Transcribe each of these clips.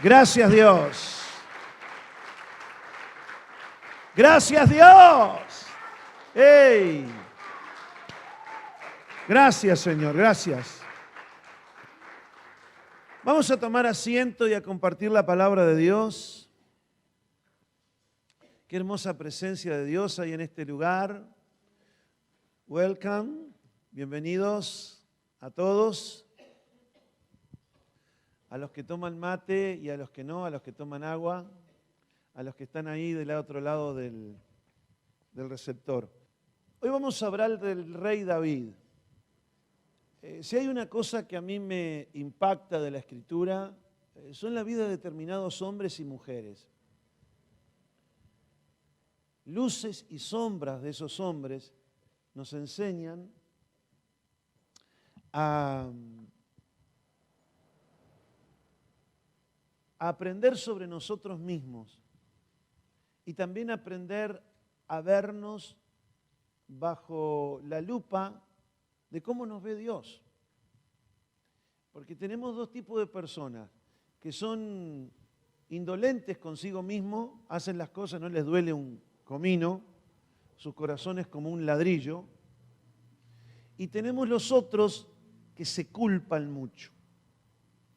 Gracias, Dios. Gracias, Dios. ¡Ey! Gracias, Señor, gracias. Vamos a tomar asiento y a compartir la palabra de Dios. Qué hermosa presencia de Dios hay en este lugar. Welcome, bienvenidos a todos. A los que toman mate y a los que no, a los que toman agua, a los que están ahí del otro lado del receptor. Hoy vamos a hablar del rey David. Si hay una cosa que a mí me impacta de la Escritura, son la vida de determinados hombres y mujeres. Luces y sombras de esos hombres nos enseñan a aprender sobre nosotros mismos y también aprender a vernos bajo la lupa de cómo nos ve Dios. Porque tenemos dos tipos de personas que son indolentes consigo mismo, hacen las cosas, no les duele un comino, su corazón es como un ladrillo, y tenemos los otros que se culpan mucho,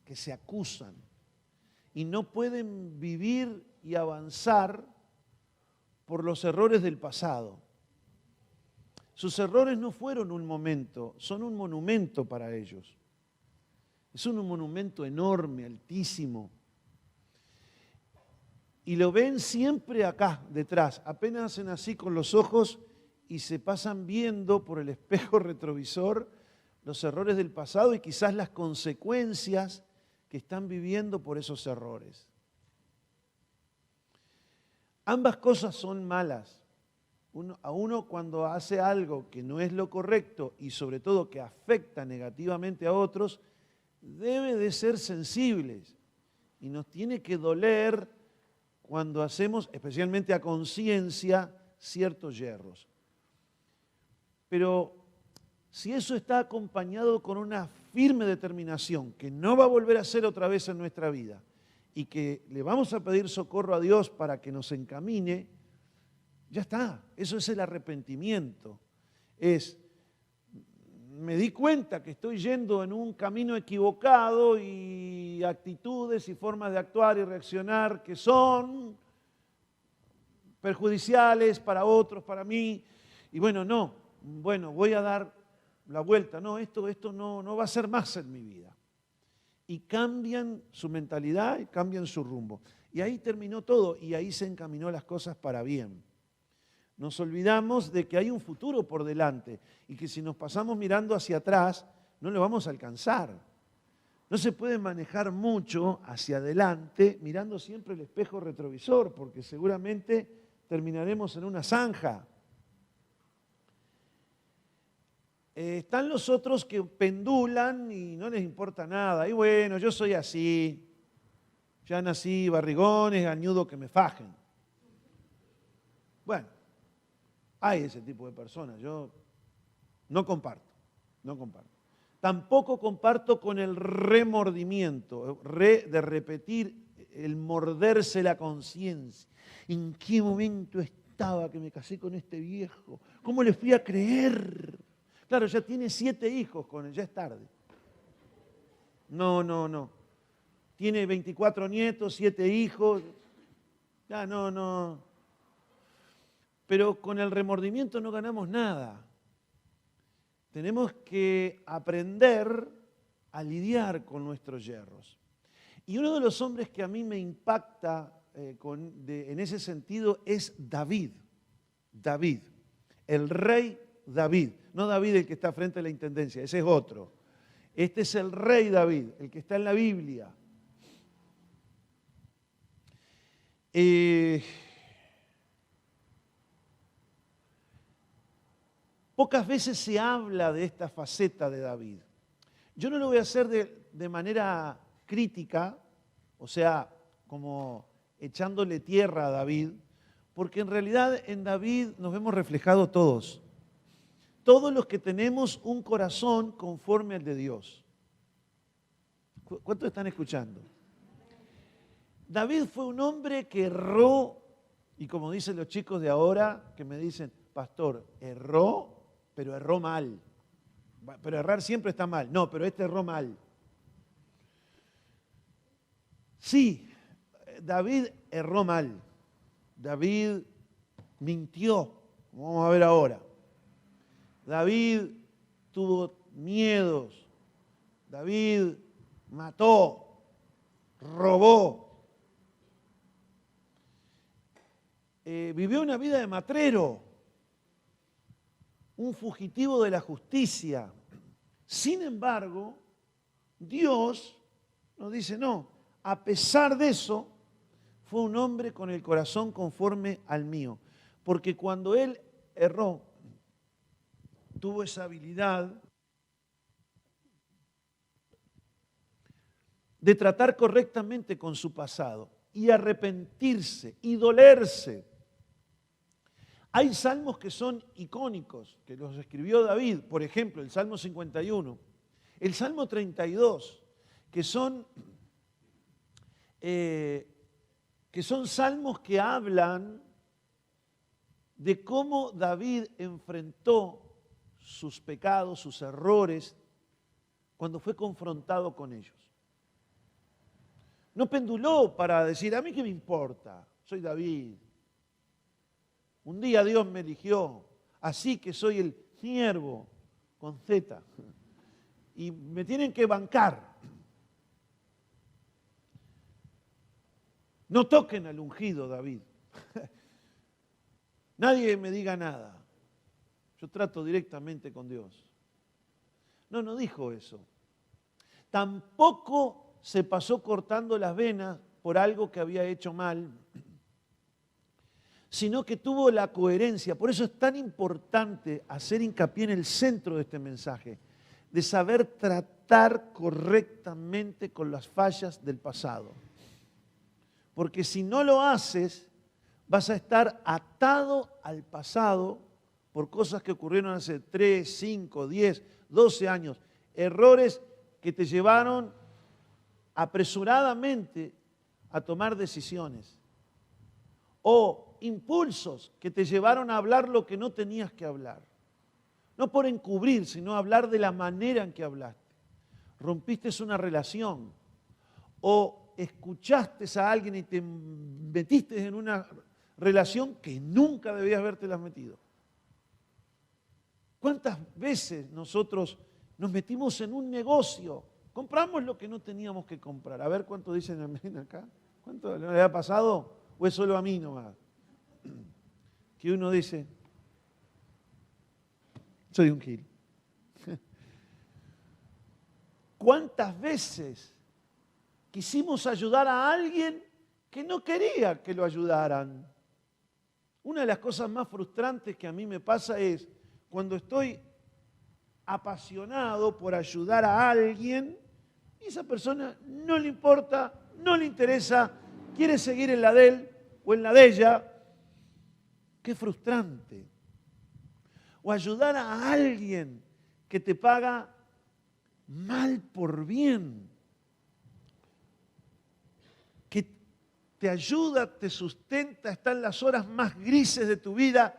que se acusan, y no pueden vivir y avanzar por los errores del pasado. Sus errores no fueron un momento, son un monumento para ellos. Es un monumento enorme, altísimo. Y lo ven siempre acá, detrás. Apenas hacen así con los ojos y se pasan viendo por el espejo retrovisor los errores del pasado y quizás las consecuencias que están viviendo por esos errores. Ambas cosas son malas. A uno cuando hace algo que no es lo correcto y sobre todo que afecta negativamente a otros, debe de ser sensibles y nos tiene que doler cuando hacemos, especialmente a conciencia, ciertos yerros. Pero si eso está acompañado con una firme determinación que no va a volver a ser otra vez en nuestra vida y que le vamos a pedir socorro a Dios para que nos encamine, ya está. Eso es el arrepentimiento. Me di cuenta que estoy yendo en un camino equivocado y actitudes y formas de actuar y reaccionar que son perjudiciales para otros, para mí. Y voy a dar la vuelta. No, esto no va a ser más en mi vida. Y cambian su mentalidad y cambian su rumbo. Y ahí terminó todo y ahí se encaminó las cosas para bien. Nos olvidamos de que hay un futuro por delante y que si nos pasamos mirando hacia atrás, no lo vamos a alcanzar. No se puede manejar mucho hacia adelante mirando siempre el espejo retrovisor, porque seguramente terminaremos en una zanja. Están los otros que pendulan y no les importa nada. Y bueno, yo soy así. Ya nací barrigones, gañudo que me fajen. Bueno, hay ese tipo de personas. Yo no comparto. Tampoco comparto con el remordimiento, de repetir, el morderse la conciencia. ¿En qué momento estaba que me casé con este viejo? ¿Cómo le fui a creer? Claro, ya tiene 7 hijos con él, ya es tarde. No. Tiene 24 nietos, 7 hijos. Ya no. Pero con el remordimiento no ganamos nada. Tenemos que aprender a lidiar con nuestros yerros. Y uno de los hombres que a mí me impacta en ese sentido es David. David, el rey David. No David el que está frente a la intendencia, ese es otro. Este es el rey David, el que está en la Biblia. Pocas veces se habla de esta faceta de David. Yo no lo voy a hacer de manera crítica, o sea, como echándole tierra a David, porque en realidad en David nos vemos reflejados todos. Todos los que tenemos un corazón conforme al de Dios. ¿Cuántos están escuchando? David fue un hombre que erró, y como dicen los chicos de ahora, que me dicen, pastor, erró, pero erró mal. Pero errar siempre está mal. No, pero este erró mal. Sí, David erró mal. David mintió, como vamos a ver ahora. David tuvo miedos. David mató, robó. Vivió una vida de matrero, un fugitivo de la justicia. Sin embargo, Dios nos dice, no, a pesar de eso, fue un hombre con el corazón conforme al mío. Porque cuando él erró, tuvo esa habilidad de tratar correctamente con su pasado y arrepentirse y dolerse. Hay salmos que son icónicos, que los escribió David, por ejemplo, el Salmo 51, el Salmo 32, que son salmos que hablan de cómo David enfrentó sus pecados, sus errores, cuando fue confrontado con ellos. No penduló para decir, a mí qué me importa, soy David. Un día Dios me eligió, así que soy el siervo, con Z, y me tienen que bancar. No toquen al ungido, David. Nadie me diga nada. Yo trato directamente con Dios. No dijo eso. Tampoco se pasó cortando las venas por algo que había hecho mal, sino que tuvo la coherencia. Por eso es tan importante hacer hincapié en el centro de este mensaje, de saber tratar correctamente con las fallas del pasado. Porque si no lo haces, vas a estar atado al pasado por cosas que ocurrieron hace 3, 5, 10, 12 años. Errores que te llevaron apresuradamente a tomar decisiones. O impulsos que te llevaron a hablar lo que no tenías que hablar. No por encubrir, sino hablar de la manera en que hablaste. Rompiste una relación. O escuchaste a alguien y te metiste en una relación que nunca debías habértelas metido. ¿Cuántas veces nosotros nos metimos en un negocio? Compramos lo que no teníamos que comprar. A ver cuánto dicen amén acá. ¿Cuánto le ha pasado? ¿O es solo a mí nomás? Que uno dice, soy un gil. ¿Cuántas veces quisimos ayudar a alguien que no quería que lo ayudaran? Una de las cosas más frustrantes que a mí me pasa es cuando estoy apasionado por ayudar a alguien y esa persona no le importa, no le interesa, quiere seguir en la de él o en la de ella. Qué frustrante. O ayudar a alguien que te paga mal por bien, que te ayuda, te sustenta, está en las horas más grises de tu vida,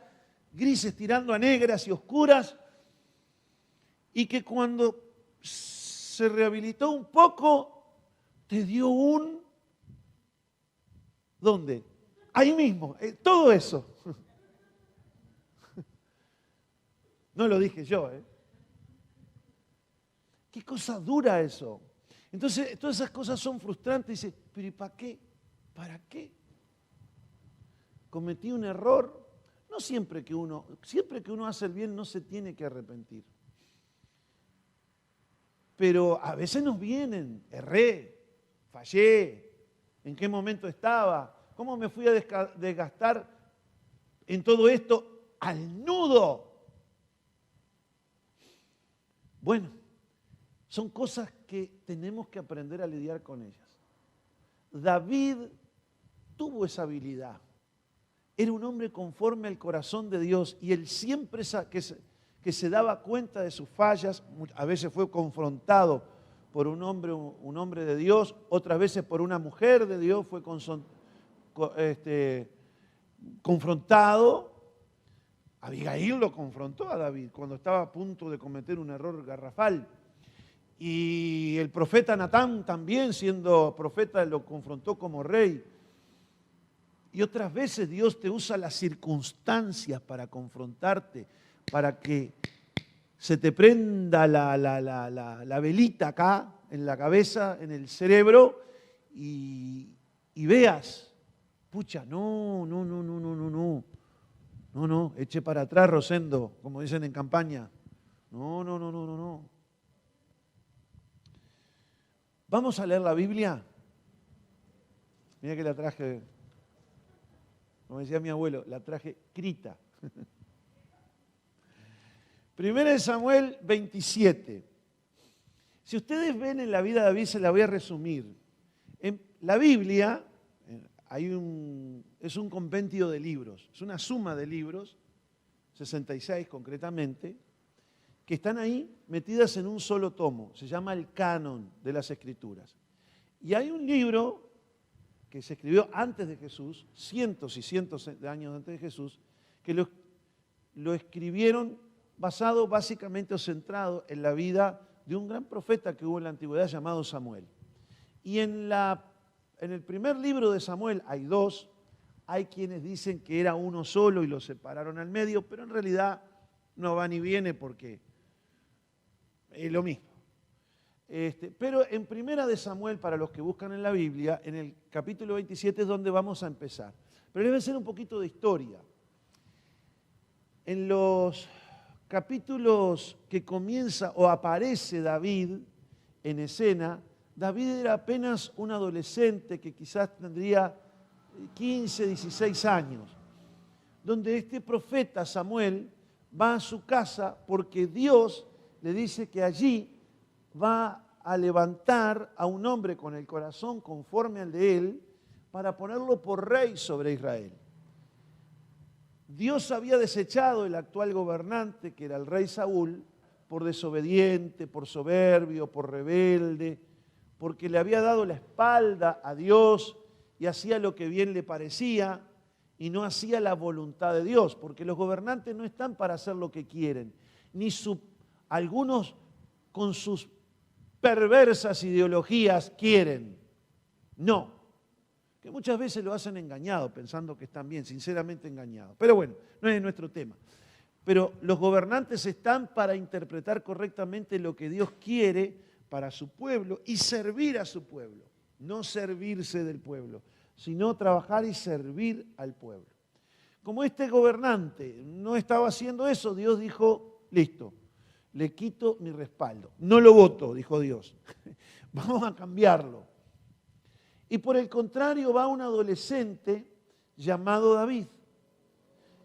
grises tirando a negras y oscuras, y que cuando se rehabilitó un poco, te dio un... ¿Dónde? Ahí mismo, todo eso. No lo dije yo, ¿eh? Qué cosa dura eso. Entonces, todas esas cosas son frustrantes. Dice, pero ¿y para qué? ¿Para qué? Cometí un error. No siempre que uno hace el bien no se tiene que arrepentir. Pero a veces nos vienen, erré, fallé, ¿en qué momento estaba? ¿Cómo me fui a desgastar en todo esto al nudo? Bueno, son cosas que tenemos que aprender a lidiar con ellas. David tuvo esa habilidad. Era un hombre conforme al corazón de Dios y él siempre que se daba cuenta de sus fallas, a veces fue confrontado por un hombre de Dios, otras veces por una mujer de Dios fue confrontado. Abigail lo confrontó a David cuando estaba a punto de cometer un error garrafal. Y el profeta Natán también, siendo profeta, lo confrontó como rey. Y otras veces Dios te usa las circunstancias para confrontarte, para que se te prenda la velita acá, en la cabeza, en el cerebro, y veas, pucha, no, eche para atrás, Rosendo, como dicen en campaña. No. Vamos a leer la Biblia. Mira que la traje, como decía mi abuelo, la traje escrita. 1 Samuel 27. Si ustedes ven en la vida de David, se la voy a resumir. En la Biblia es un compendio de libros, es una suma de libros, 66 concretamente, que están ahí metidas en un solo tomo. Se llama el canon de las Escrituras. Y hay un libro que se escribió antes de Jesús, cientos y cientos de años antes de Jesús, que lo escribieron basado básicamente o centrado en la vida de un gran profeta que hubo en la antigüedad llamado Samuel. Y en el primer libro de Samuel hay dos, hay quienes dicen que era uno solo y lo separaron al medio, pero en realidad no va ni viene porque es lo mismo. Pero en Primera de Samuel, para los que buscan en la Biblia, en el capítulo 27 es donde vamos a empezar. Pero les voy a hacer un poquito de historia. En los capítulos que comienza o aparece David en escena, David era apenas un adolescente que quizás tendría 15, 16 años, donde este profeta Samuel va a su casa porque Dios le dice que allí va a levantar a un hombre con el corazón conforme al de él para ponerlo por rey sobre Israel. Dios había desechado el actual gobernante, que era el rey Saúl, por desobediente, por soberbio, por rebelde, porque le había dado la espalda a Dios y hacía lo que bien le parecía y no hacía la voluntad de Dios, porque los gobernantes no están para hacer lo que quieren, ni algunos con sus perversas ideologías quieren. No, que muchas veces lo hacen engañado, pensando que están bien, sinceramente engañados. Pero bueno, no es nuestro tema. Pero los gobernantes están para interpretar correctamente lo que Dios quiere para su pueblo y servir a su pueblo. No servirse del pueblo, sino trabajar y servir al pueblo. Como este gobernante no estaba haciendo eso, Dios dijo, listo, le quito mi respaldo. No lo voto, dijo Dios. Vamos a cambiarlo. Y por el contrario va un adolescente llamado David.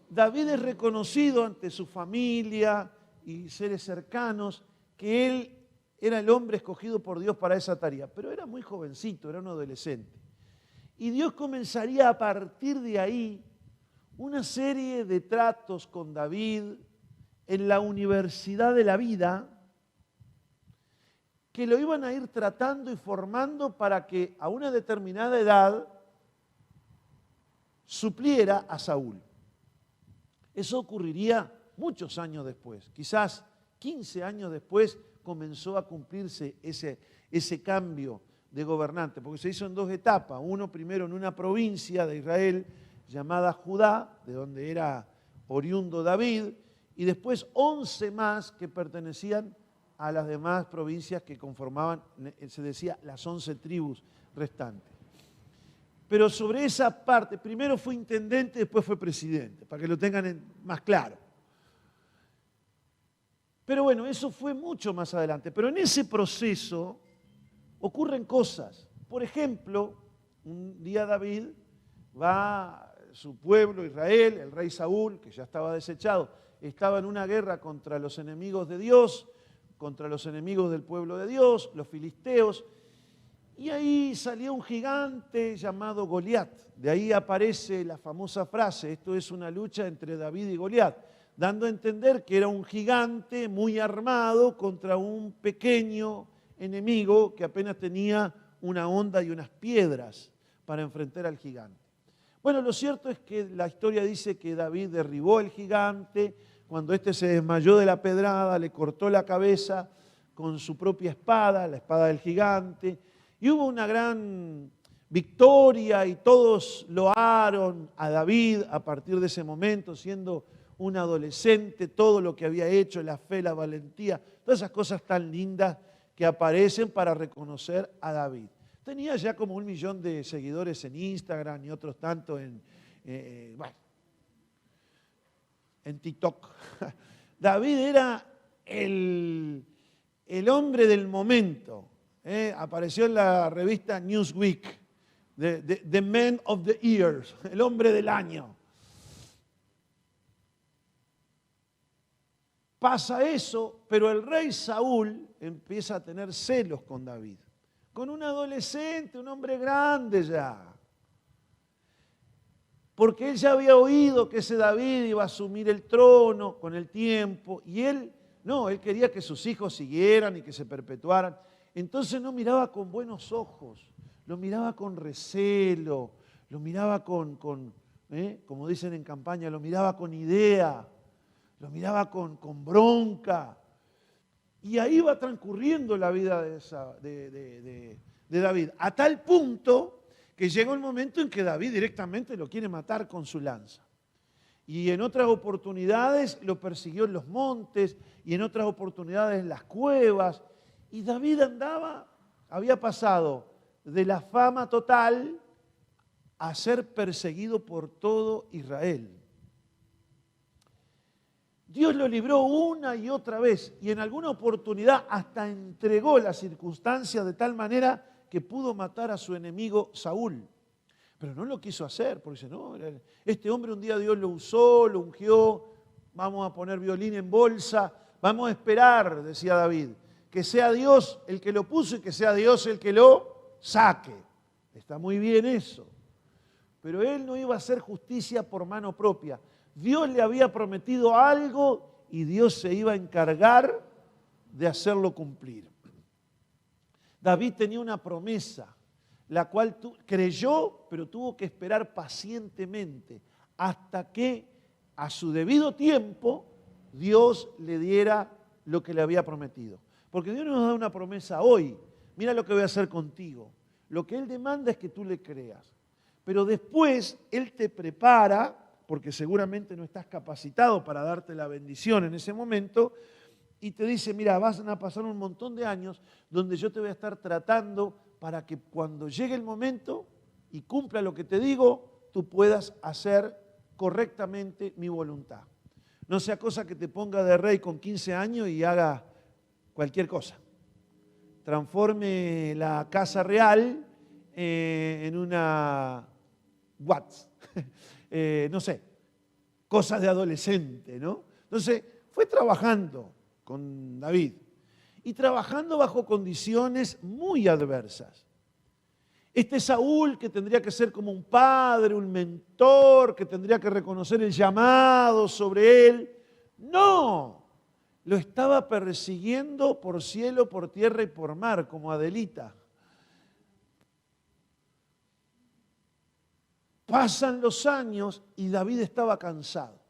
David es reconocido ante su familia y seres cercanos que él era el hombre escogido por Dios para esa tarea, pero era muy jovencito, era un adolescente. Y Dios comenzaría a partir de ahí una serie de tratos con David en la universidad de la vida que lo iban a ir tratando y formando para que a una determinada edad supliera a Saúl. Eso ocurriría muchos años después, quizás 15 años después comenzó a cumplirse ese cambio de gobernante, porque se hizo en dos etapas. Uno primero en una provincia de Israel llamada Judá, de donde era oriundo David, y después 11 más que pertenecían a las demás provincias que conformaban, se decía, las 11 tribus restantes. Pero sobre esa parte, primero fue intendente, después fue presidente, para que lo tengan más claro. Pero bueno, eso fue mucho más adelante. Pero en ese proceso ocurren cosas. Por ejemplo, un día David va a su pueblo, Israel, el rey Saúl, que ya estaba desechado, estaba en una guerra contra los enemigos de Dios, contra los enemigos del pueblo de Dios, los filisteos, y ahí salió un gigante llamado Goliat. De ahí aparece la famosa frase, esto es una lucha entre David y Goliat, dando a entender que era un gigante muy armado contra un pequeño enemigo que apenas tenía una honda y unas piedras para enfrentar al gigante. Bueno, lo cierto es que la historia dice que David derribó al gigante. Cuando éste se desmayó de la pedrada, le cortó la cabeza con su propia espada, la espada del gigante, y hubo una gran victoria y todos loaron a David a partir de ese momento, siendo un adolescente, todo lo que había hecho, la fe, la valentía, todas esas cosas tan lindas que aparecen para reconocer a David. Tenía ya como 1 millón de seguidores en Instagram y otros tantos en TikTok. David era el hombre del momento. Apareció en la revista Newsweek, The Man of the Year, el hombre del año. Pasa eso, pero el rey Saúl empieza a tener celos con David. Con un adolescente, un hombre grande ya. Porque él ya había oído que ese David iba a asumir el trono con el tiempo. Y él quería que sus hijos siguieran y que se perpetuaran. Entonces no miraba con buenos ojos, lo miraba con recelo, lo miraba como dicen en campaña, lo miraba con idea, lo miraba con bronca. Y ahí va transcurriendo la vida de David, a tal punto que llegó el momento en que David directamente lo quiere matar con su lanza. Y en otras oportunidades lo persiguió en los montes, y en otras oportunidades en las cuevas. Y David había pasado de la fama total a ser perseguido por todo Israel. Dios lo libró una y otra vez, y en alguna oportunidad hasta entregó las circunstancias de tal manera que pudo matar a su enemigo Saúl. Pero no lo quiso hacer, porque dice, no, este hombre un día Dios lo usó, lo ungió, vamos a poner violín en bolsa, vamos a esperar, decía David, que sea Dios el que lo puso y que sea Dios el que lo saque. Está muy bien eso. Pero él no iba a hacer justicia por mano propia. Dios le había prometido algo y Dios se iba a encargar de hacerlo cumplir. David tenía una promesa, la cual creyó, pero tuvo que esperar pacientemente hasta que a su debido tiempo Dios le diera lo que le había prometido. Porque Dios nos da una promesa hoy. Mira lo que voy a hacer contigo. Lo que Él demanda es que tú le creas. Pero después Él te prepara, porque seguramente no estás capacitado para darte la bendición en ese momento, y te dice, mira, van a pasar un montón de años donde yo te voy a estar tratando para que cuando llegue el momento y cumpla lo que te digo, tú puedas hacer correctamente mi voluntad. No sea cosa que te ponga de rey con 15 años y haga cualquier cosa. Transforme la casa real en una Watts. No sé, cosas de adolescente, ¿no? Entonces, fue trabajando con David y trabajando bajo condiciones muy adversas. Este Saúl, que tendría que ser como un padre, un mentor, que tendría que reconocer el llamado sobre él, no, lo estaba persiguiendo por cielo, por tierra y por mar, como Adelita. Pasan los años y David estaba cansado.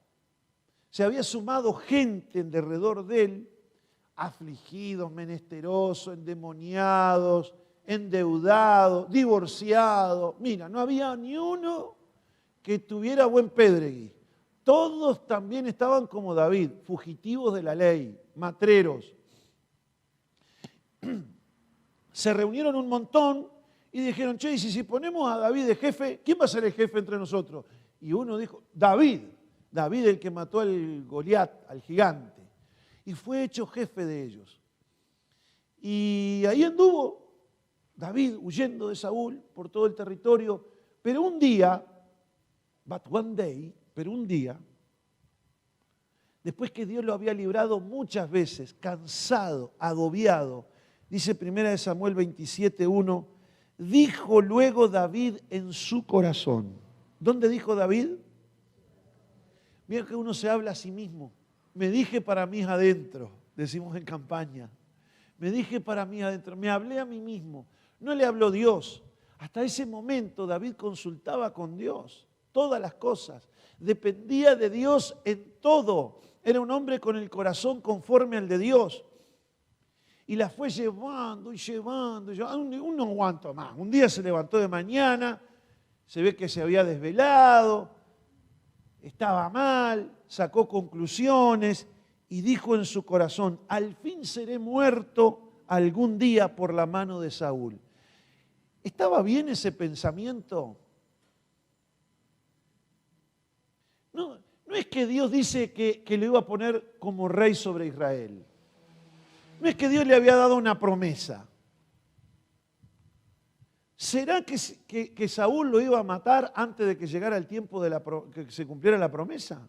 Se había sumado gente en derredor de él, afligidos, menesterosos, endemoniados, endeudados, divorciados. Mira, no había ni uno que tuviera buen pedregui. Todos también estaban como David, fugitivos de la ley, matreros. Se reunieron un montón y dijeron, che, y si ponemos a David de jefe, ¿quién va a ser el jefe entre nosotros? Y uno dijo, David el que mató al Goliat, al gigante. Y fue hecho jefe de ellos. Y ahí anduvo David huyendo de Saúl por todo el territorio. Pero un día, después que Dios lo había librado muchas veces, cansado, agobiado, dice 1 Samuel 27:1, dijo luego David en su corazón. ¿Dónde dijo David? Mira que uno se habla a sí mismo. Me dije para mí adentro, decimos en campaña. Me dije para mí adentro, me hablé a mí mismo. No le habló Dios. Hasta ese momento David consultaba con Dios todas las cosas. Dependía de Dios en todo. Era un hombre con el corazón conforme al de Dios. Y la fue llevando y llevando. Un no aguanto más. Un día se levantó de mañana, se ve que se había desvelado, estaba mal, sacó conclusiones y dijo en su corazón, al fin seré muerto algún día por la mano de Saúl. ¿Estaba bien ese pensamiento? No es que Dios dice que lo iba a poner como rey sobre Israel. No es que Dios le había dado una promesa. ¿Será que Saúl lo iba a matar antes de que llegara el tiempo que se cumpliera la promesa?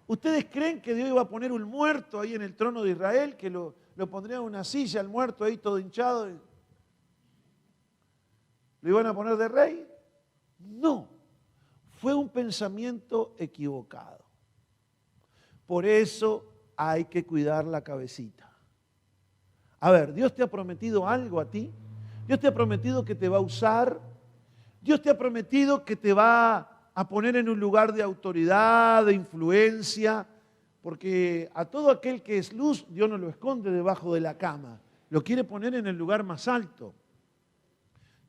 ¿Ustedes creen que Dios iba a poner un muerto ahí en el trono de Israel, que lo pondría en una silla, el muerto ahí todo hinchado? ¿Lo iban a poner de rey? No, fue un pensamiento equivocado. Por eso hay que cuidar la cabecita. A ver, ¿Dios te ha prometido algo a ti? ¿Dios te ha prometido que te va a usar? ¿Dios te ha prometido que te va a poner en un lugar de autoridad, de influencia? Porque a todo aquel que es luz, Dios no lo esconde debajo de la cama. Lo quiere poner en el lugar más alto.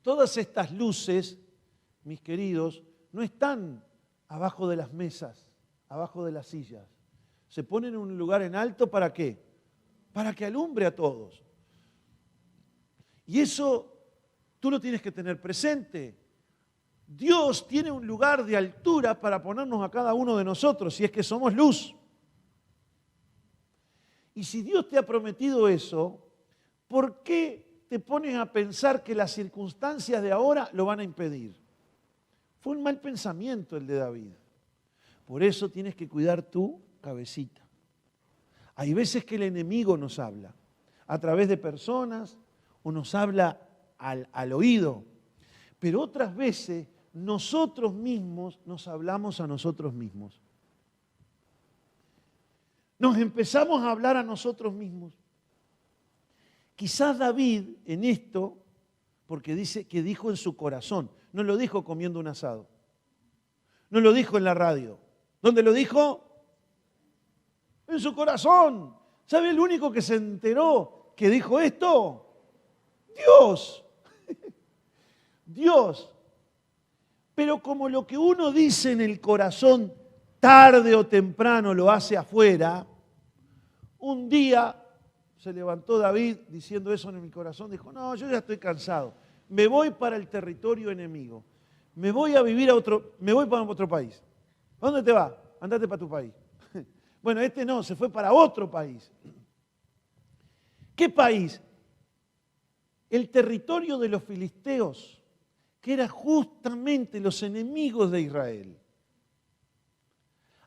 Todas estas luces, mis queridos, no están abajo de las mesas, abajo de las sillas. Se ponen en un lugar en alto, ¿para qué? Para que alumbre a todos. Y eso tú lo tienes que tener presente. Dios tiene un lugar de altura para ponernos a cada uno de nosotros, si es que somos luz. Y si Dios te ha prometido eso, ¿por qué te pones a pensar que las circunstancias de ahora lo van a impedir? Fue un mal pensamiento el de David. Por eso tienes que cuidar tu cabecita. Hay veces que el enemigo nos habla a través de personas o nos habla al oído, pero otras veces nosotros mismos nos hablamos a nosotros mismos. Nos empezamos a hablar a nosotros mismos. Quizás David en esto, porque dice que dijo en su corazón, no lo dijo comiendo un asado, no lo dijo en la radio. ¿Dónde lo dijo? En su corazón. ¿Sabe el único que se enteró que dijo esto? Dios. Dios. Pero como lo que uno dice en el corazón tarde o temprano lo hace afuera, un día se levantó David diciendo eso en mi corazón, dijo, no, yo ya estoy cansado, me voy para el territorio enemigo, me voy a vivir me voy para otro país. ¿A dónde te vas? Andate para tu país. Bueno, este no, se fue para otro país. ¿Qué país? El territorio de los filisteos, que eran justamente los enemigos de Israel.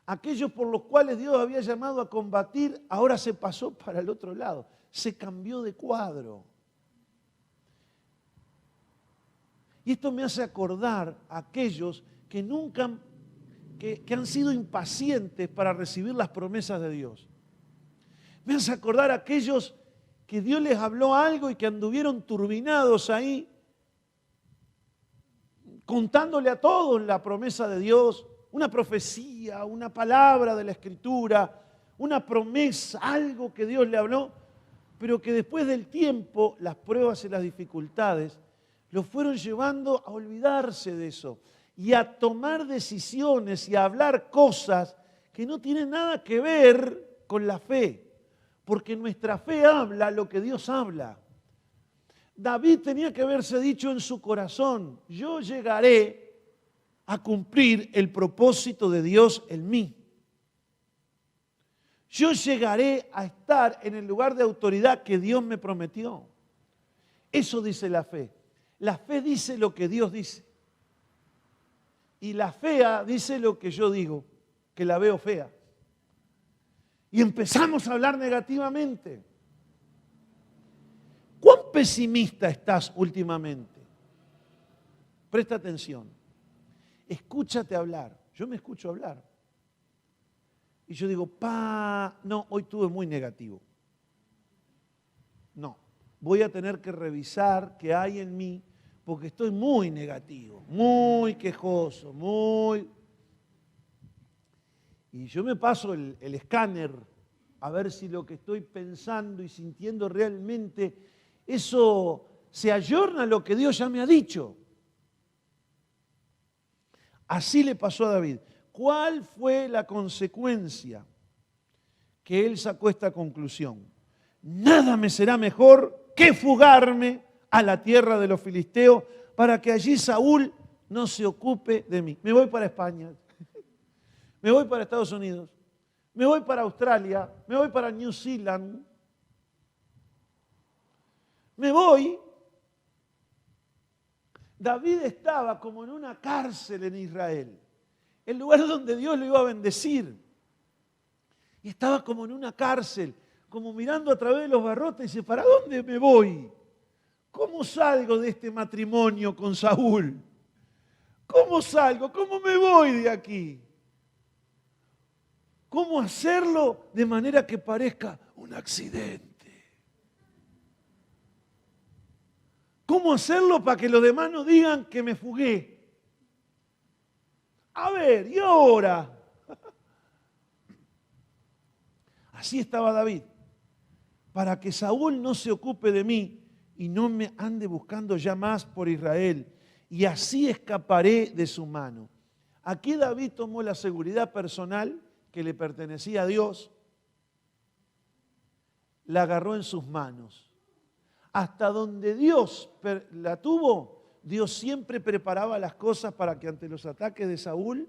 Aquellos por los cuales Dios había llamado a combatir, ahora se pasó para el otro lado, se cambió de cuadro. Y esto me hace acordar a aquellos que nunca, que han sido impacientes para recibir las promesas de Dios. Me hace acordar a aquellos que Dios les habló algo y que anduvieron turbinados ahí, contándole a todos la promesa de Dios, una profecía, una palabra de la Escritura, una promesa, algo que Dios le habló, pero que después del tiempo, las pruebas y las dificultades, los fueron llevando a olvidarse de eso y a tomar decisiones y a hablar cosas que no tienen nada que ver con la fe. Porque nuestra fe habla lo que Dios habla. David tenía que haberse dicho en su corazón, yo llegaré a cumplir el propósito de Dios en mí. Yo llegaré a estar en el lugar de autoridad que Dios me prometió. Eso dice la fe. La fe dice lo que Dios dice. Y la fea dice lo que yo digo, que la veo fea. Y empezamos a hablar negativamente. ¿Cuán pesimista estás últimamente? Presta atención. Escúchate hablar. Yo me escucho hablar. Y yo digo, no, hoy estuve muy negativo. No, voy a tener que revisar qué hay en mí porque estoy muy negativo, muy quejoso, muy... Y yo me paso el escáner a ver si lo que estoy pensando y sintiendo realmente, eso se ayorna a lo que Dios ya me ha dicho. Así le pasó a David. ¿Cuál fue la consecuencia que él sacó esta conclusión? Nada me será mejor que fugarme a la tierra de los filisteos para que allí Saúl no se ocupe de mí. Me voy para España, me voy para Estados Unidos, me voy para Australia, me voy para New Zealand, me voy. David estaba como en una cárcel en Israel, el lugar donde Dios lo iba a bendecir. Y estaba como en una cárcel, como mirando a través de los barrotes y dice, ¿para dónde me voy? ¿Cómo salgo de este matrimonio con Saúl? ¿Cómo salgo? ¿Cómo me voy de aquí? ¿Cómo hacerlo de manera que parezca un accidente? ¿Cómo hacerlo para que los demás no digan que me fugué? A ver, ¿y ahora? Así estaba David. Para que Saúl no se ocupe de mí y no me ande buscando ya más por Israel. Y así escaparé de su mano. Aquí David tomó la seguridad personal que le pertenecía a Dios, la agarró en sus manos. Hasta donde Dios la tuvo, Dios siempre preparaba las cosas para que ante los ataques de Saúl,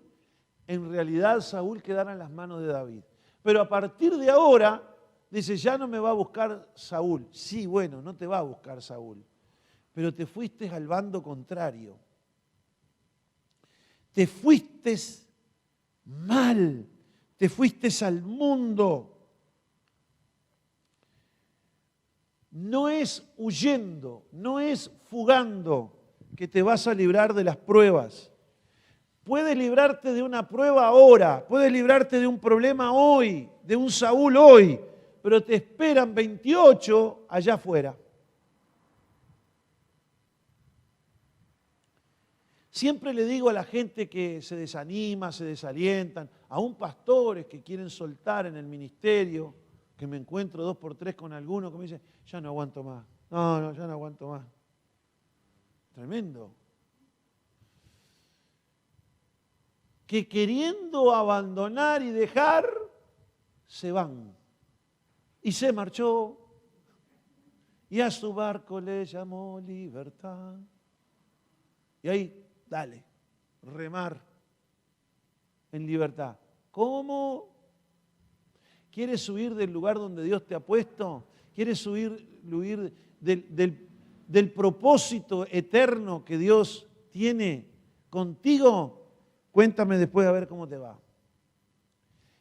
en realidad Saúl quedara en las manos de David. Pero a partir de ahora, dice, ya no me va a buscar Saúl. Sí, bueno, no te va a buscar Saúl, pero te fuiste al bando contrario. Te fuiste mal, te fuiste al mundo. No es huyendo, no es fugando que te vas a librar de las pruebas. Puedes librarte de una prueba ahora, puedes librarte de un problema hoy, de un Saúl hoy, pero te esperan 28 allá afuera. Siempre le digo a la gente que se desanima, se desalientan, aún pastores que quieren soltar en el ministerio, que me encuentro 2 por 3 con alguno que me dice, ya no aguanto más. No, ya no aguanto más. Tremendo. Que queriendo abandonar y dejar, se van. Y se marchó. Y a su barco le llamó libertad. Y ahí, dale, remar en libertad. ¿Cómo? ¿Quieres huir del lugar donde Dios te ha puesto? ¿Quieres huir del propósito eterno que Dios tiene contigo? Cuéntame después a ver cómo te va.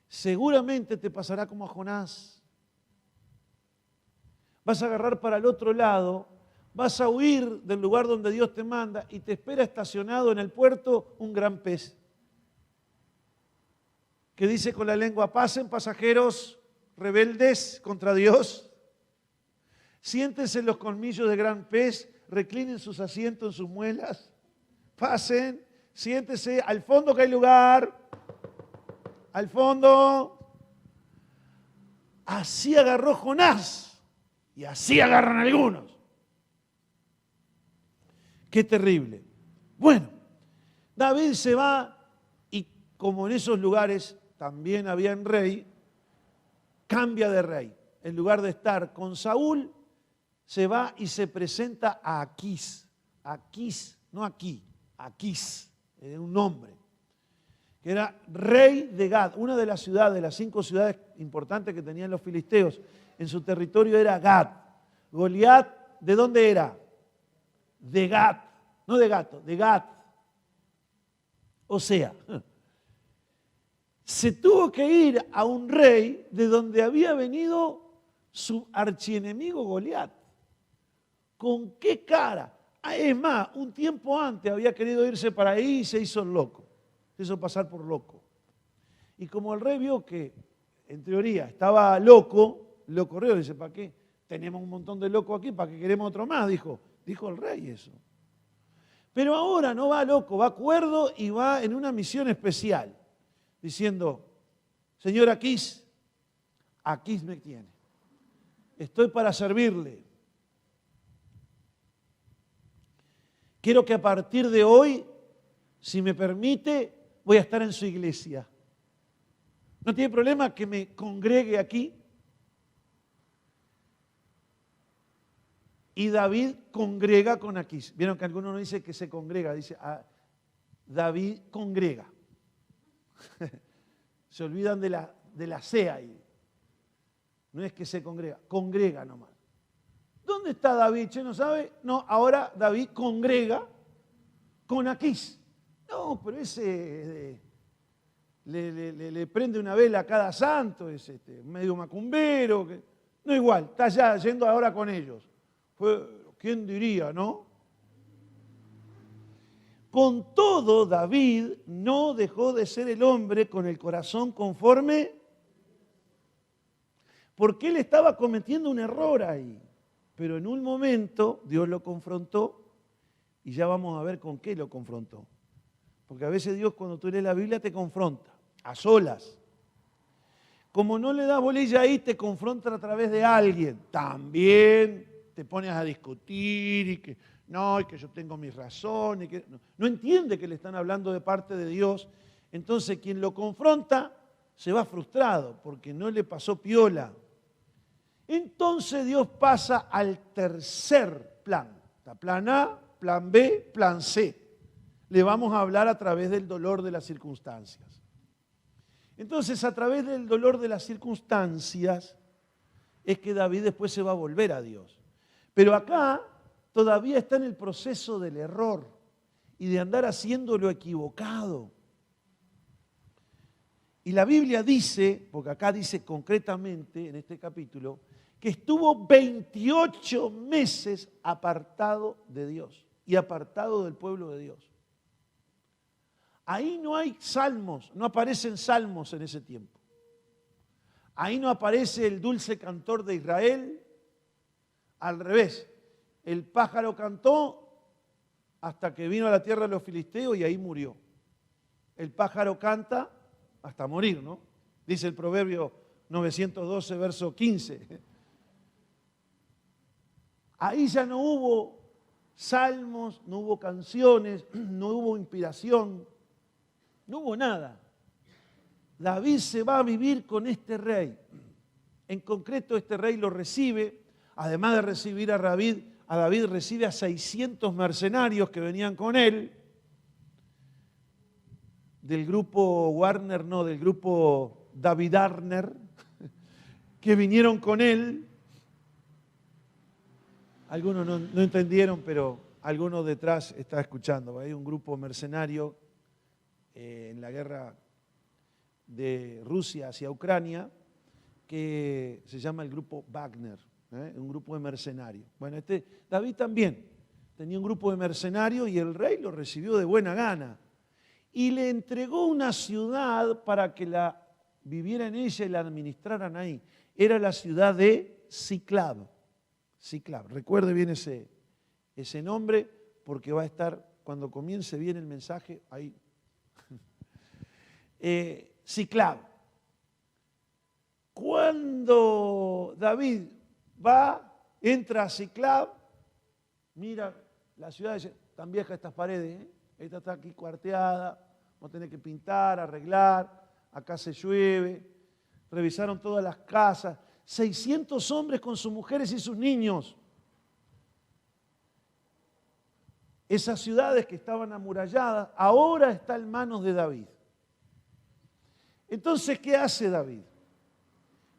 Seguramente te pasará como a Jonás. Vas a agarrar para el otro lado, vas a huir del lugar donde Dios te manda y te espera estacionado en el puerto un gran pez que dice con la lengua, pasen pasajeros rebeldes contra Dios, siéntense en los colmillos de gran pez, reclinen sus asientos en sus muelas, pasen, siéntense, al fondo que hay lugar, al fondo. Así agarró Jonás y así agarran algunos. Qué terrible. Bueno, David se va y como en esos lugares también había un rey, cambia de rey. En lugar de estar con Saúl, se va y se presenta a Aquís. Aquís, no aquí, Aquís, es un nombre. Que era rey de Gad, una de las ciudades, de las 5 ciudades importantes que tenían los filisteos. En su territorio era Gad. Goliat, ¿de dónde era? De Gad, no de gato, de Gad. O sea, se tuvo que ir a un rey de donde había venido su archienemigo Goliat. ¿Con qué cara? Es más, un tiempo antes había querido irse para ahí y se hizo loco. Se hizo pasar por loco. Y como el rey vio que, en teoría, estaba loco, lo corrió y dice, ¿para qué? tenemos un montón de locos aquí, ¿para qué queremos otro más? Dijo el rey eso. Pero ahora no va loco, va cuerdo y va en una misión especial, diciendo, señor Aquís me tiene. Estoy para servirle. Quiero que a partir de hoy, si me permite, voy a estar en su iglesia. ¿No tiene problema que me congregue aquí? Y David congrega con Aquís. Vieron que algunos no dice que se congrega, dice David congrega. Se olvidan de la C ahí. No es que se congrega nomás. ¿Dónde está David? ¿Che no sabe? No, ahora David congrega con Aquís. No, pero ese le prende una vela a cada santo, es medio macumbero. No igual, está ya yendo ahora con ellos. ¿Quién diría, no? Con todo, David no dejó de ser el hombre con el corazón conforme, porque él estaba cometiendo un error ahí. Pero en un momento Dios lo confrontó y ya vamos a ver con qué lo confrontó. Porque a veces Dios, cuando tú lees la Biblia, te confronta, a solas. Como no le das bolilla ahí, te confronta a través de alguien. También te pones a discutir y que no, y que yo tengo mis razones. Que no entiende que le están hablando de parte de Dios. Entonces quien lo confronta se va frustrado porque no le pasó piola. Entonces Dios pasa al tercer plan. Está plan A, plan B, plan C. Le vamos a hablar a través del dolor de las circunstancias. Entonces, a través del dolor de las circunstancias es que David después se va a volver a Dios. Pero acá todavía está en el proceso del error y de andar haciendo lo equivocado. Y la Biblia dice, porque acá dice concretamente en este capítulo, que estuvo 28 meses apartado de Dios y apartado del pueblo de Dios. Ahí no hay salmos, no aparecen salmos en ese tiempo. Ahí no aparece el dulce cantor de Israel. Al revés, el pájaro cantó hasta que vino a la tierra de los filisteos y ahí murió. El pájaro canta hasta morir, ¿no? Dice el Proverbio 912, verso 15. Ahí ya no hubo salmos, no hubo canciones, no hubo inspiración, no hubo nada. David se va a vivir con este rey. En concreto, este rey lo recibe, además de recibir a David recibe a 600 mercenarios que venían con él, del grupo Warner, no, del grupo David Arner, que vinieron con él. Algunos no entendieron, pero algunos detrás está escuchando. Hay un grupo mercenario en la guerra de Rusia hacia Ucrania que se llama el grupo Wagner, un grupo de mercenarios. Bueno, David también tenía un grupo de mercenarios y el rey lo recibió de buena gana y le entregó una ciudad para que la viviera en ella y la administraran ahí. Era la ciudad de Siclag. Siclag, recuerde bien ese nombre porque va a estar, cuando comience bien el mensaje, ahí. Siclag. Cuando David entra a Siclag, mira, la ciudad dice, tan viejas estas paredes, esta está aquí cuarteada, vamos a tener que pintar, arreglar, acá se llueve, revisaron todas las casas, 600 hombres con sus mujeres y sus niños. Esas ciudades que estaban amuralladas, ahora están en manos de David. Entonces, ¿qué hace David?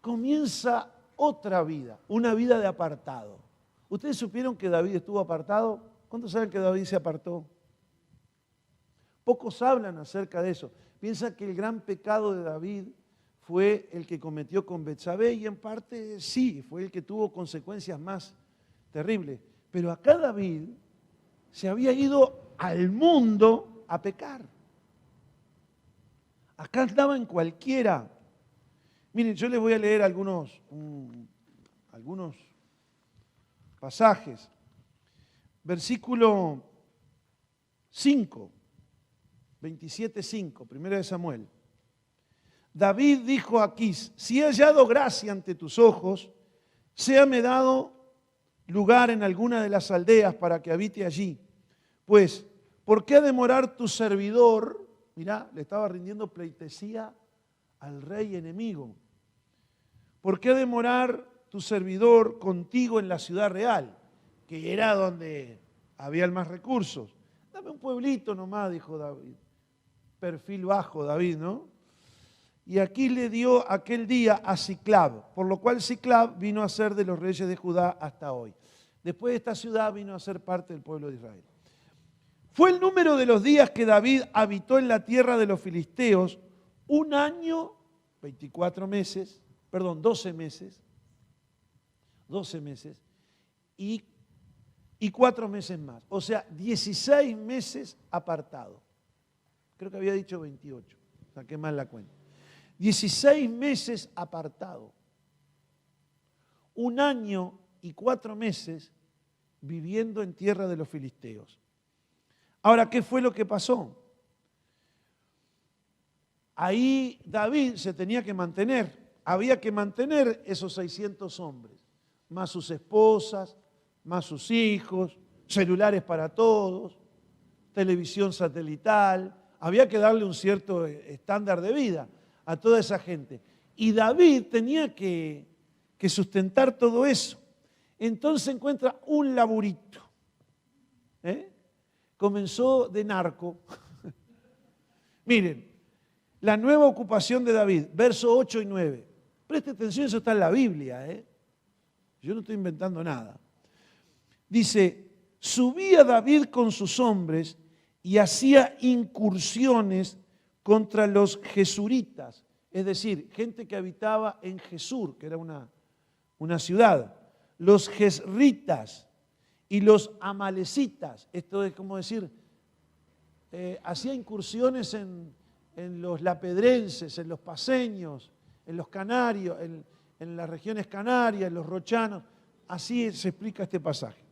Comienza otra vida, una vida de apartado. ¿Ustedes supieron que David estuvo apartado? ¿Cuántos saben que David se apartó? Pocos hablan acerca de eso. Piensan que el gran pecado de David fue el que cometió con Betsabé y en parte sí, fue el que tuvo consecuencias más terribles. Pero acá David se había ido al mundo a pecar. Acá andaba en cualquiera. Miren, yo les voy a leer algunos pasajes. Versículo 5, 27:5, 1 de Samuel. David dijo a Aquís: si he hallado gracia ante tus ojos, séame dado lugar en alguna de las aldeas para que habite allí. Pues, ¿por qué ha de morar tu servidor? Mirá, le estaba rindiendo pleitesía al rey enemigo. ¿Por qué ha de morar tu servidor contigo en la ciudad real? Que era donde había más recursos. Dame un pueblito nomás, dijo David. Perfil bajo David, ¿no? Y aquí le dio aquel día a Siclab, por lo cual Siclab vino a ser de los reyes de Judá hasta hoy. Después de esta ciudad vino a ser parte del pueblo de Israel. Fue el número de los días que David habitó en la tierra de los filisteos 1 año, 12 meses, y 4 meses más. O sea, 16 meses apartado. Creo que había dicho 28, saqué mal la cuenta. 16 meses apartado. 1 año y 4 meses viviendo en tierra de los filisteos. Ahora, ¿qué fue lo que pasó? Ahí David se tenía que mantener. Había que mantener esos 600 hombres, más sus esposas, más sus hijos, celulares para todos, televisión satelital. Había que darle un cierto estándar de vida a toda esa gente. Y David tenía que sustentar todo eso. Entonces encuentra un laburito. Comenzó de narco. Miren, la nueva ocupación de David, versos 8 y 9. Preste atención, eso está en la Biblia. Yo no estoy inventando nada. Dice, subía David con sus hombres y hacía incursiones contra los jesuritas, es decir, gente que habitaba en Jesur, que era una ciudad, los jesritas y los amalecitas. Esto es como decir, hacía incursiones en los lapedrenses, en los paseños, en los canarios, en las regiones canarias, en los rochanos. Así se explica este pasaje.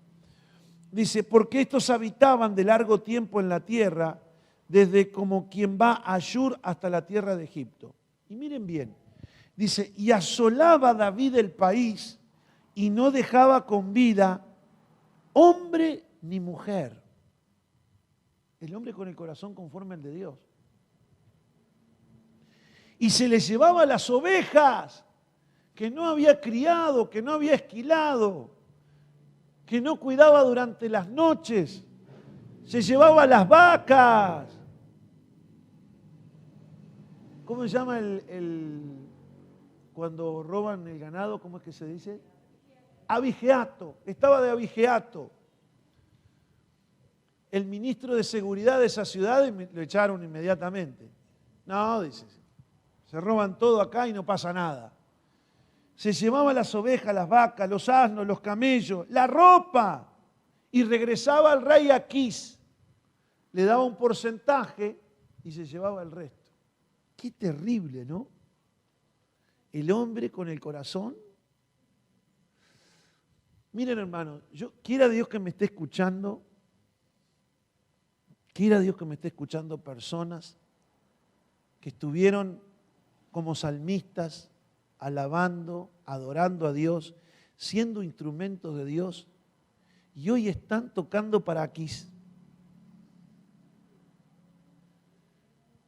Dice, porque estos habitaban de largo tiempo en la tierra, desde como quien va a Ashur hasta la tierra de Egipto. Y miren bien, dice, y asolaba David el país y no dejaba con vida hombre ni mujer. El hombre con el corazón conforme al de Dios. Y se le llevaba las ovejas que no había criado, que no había esquilado, que no cuidaba durante las noches. Se llevaba las vacas. ¿Cómo se llama cuando roban el ganado? ¿Cómo es que se dice? Abigeato. Estaba de abigeato. El ministro de seguridad de esa ciudad lo echaron inmediatamente. No, dice, se roban todo acá y no pasa nada. Se llevaba las ovejas, las vacas, los asnos, los camellos, la ropa, y regresaba al rey Aquís. Le daba un porcentaje y se llevaba el resto. Qué terrible, ¿no? El hombre con el corazón. Miren, hermanos, quiera Dios que me esté escuchando, quiera Dios que me esté escuchando personas que estuvieron como salmistas, alabando, adorando a Dios, siendo instrumentos de Dios, y hoy están tocando para Aquís.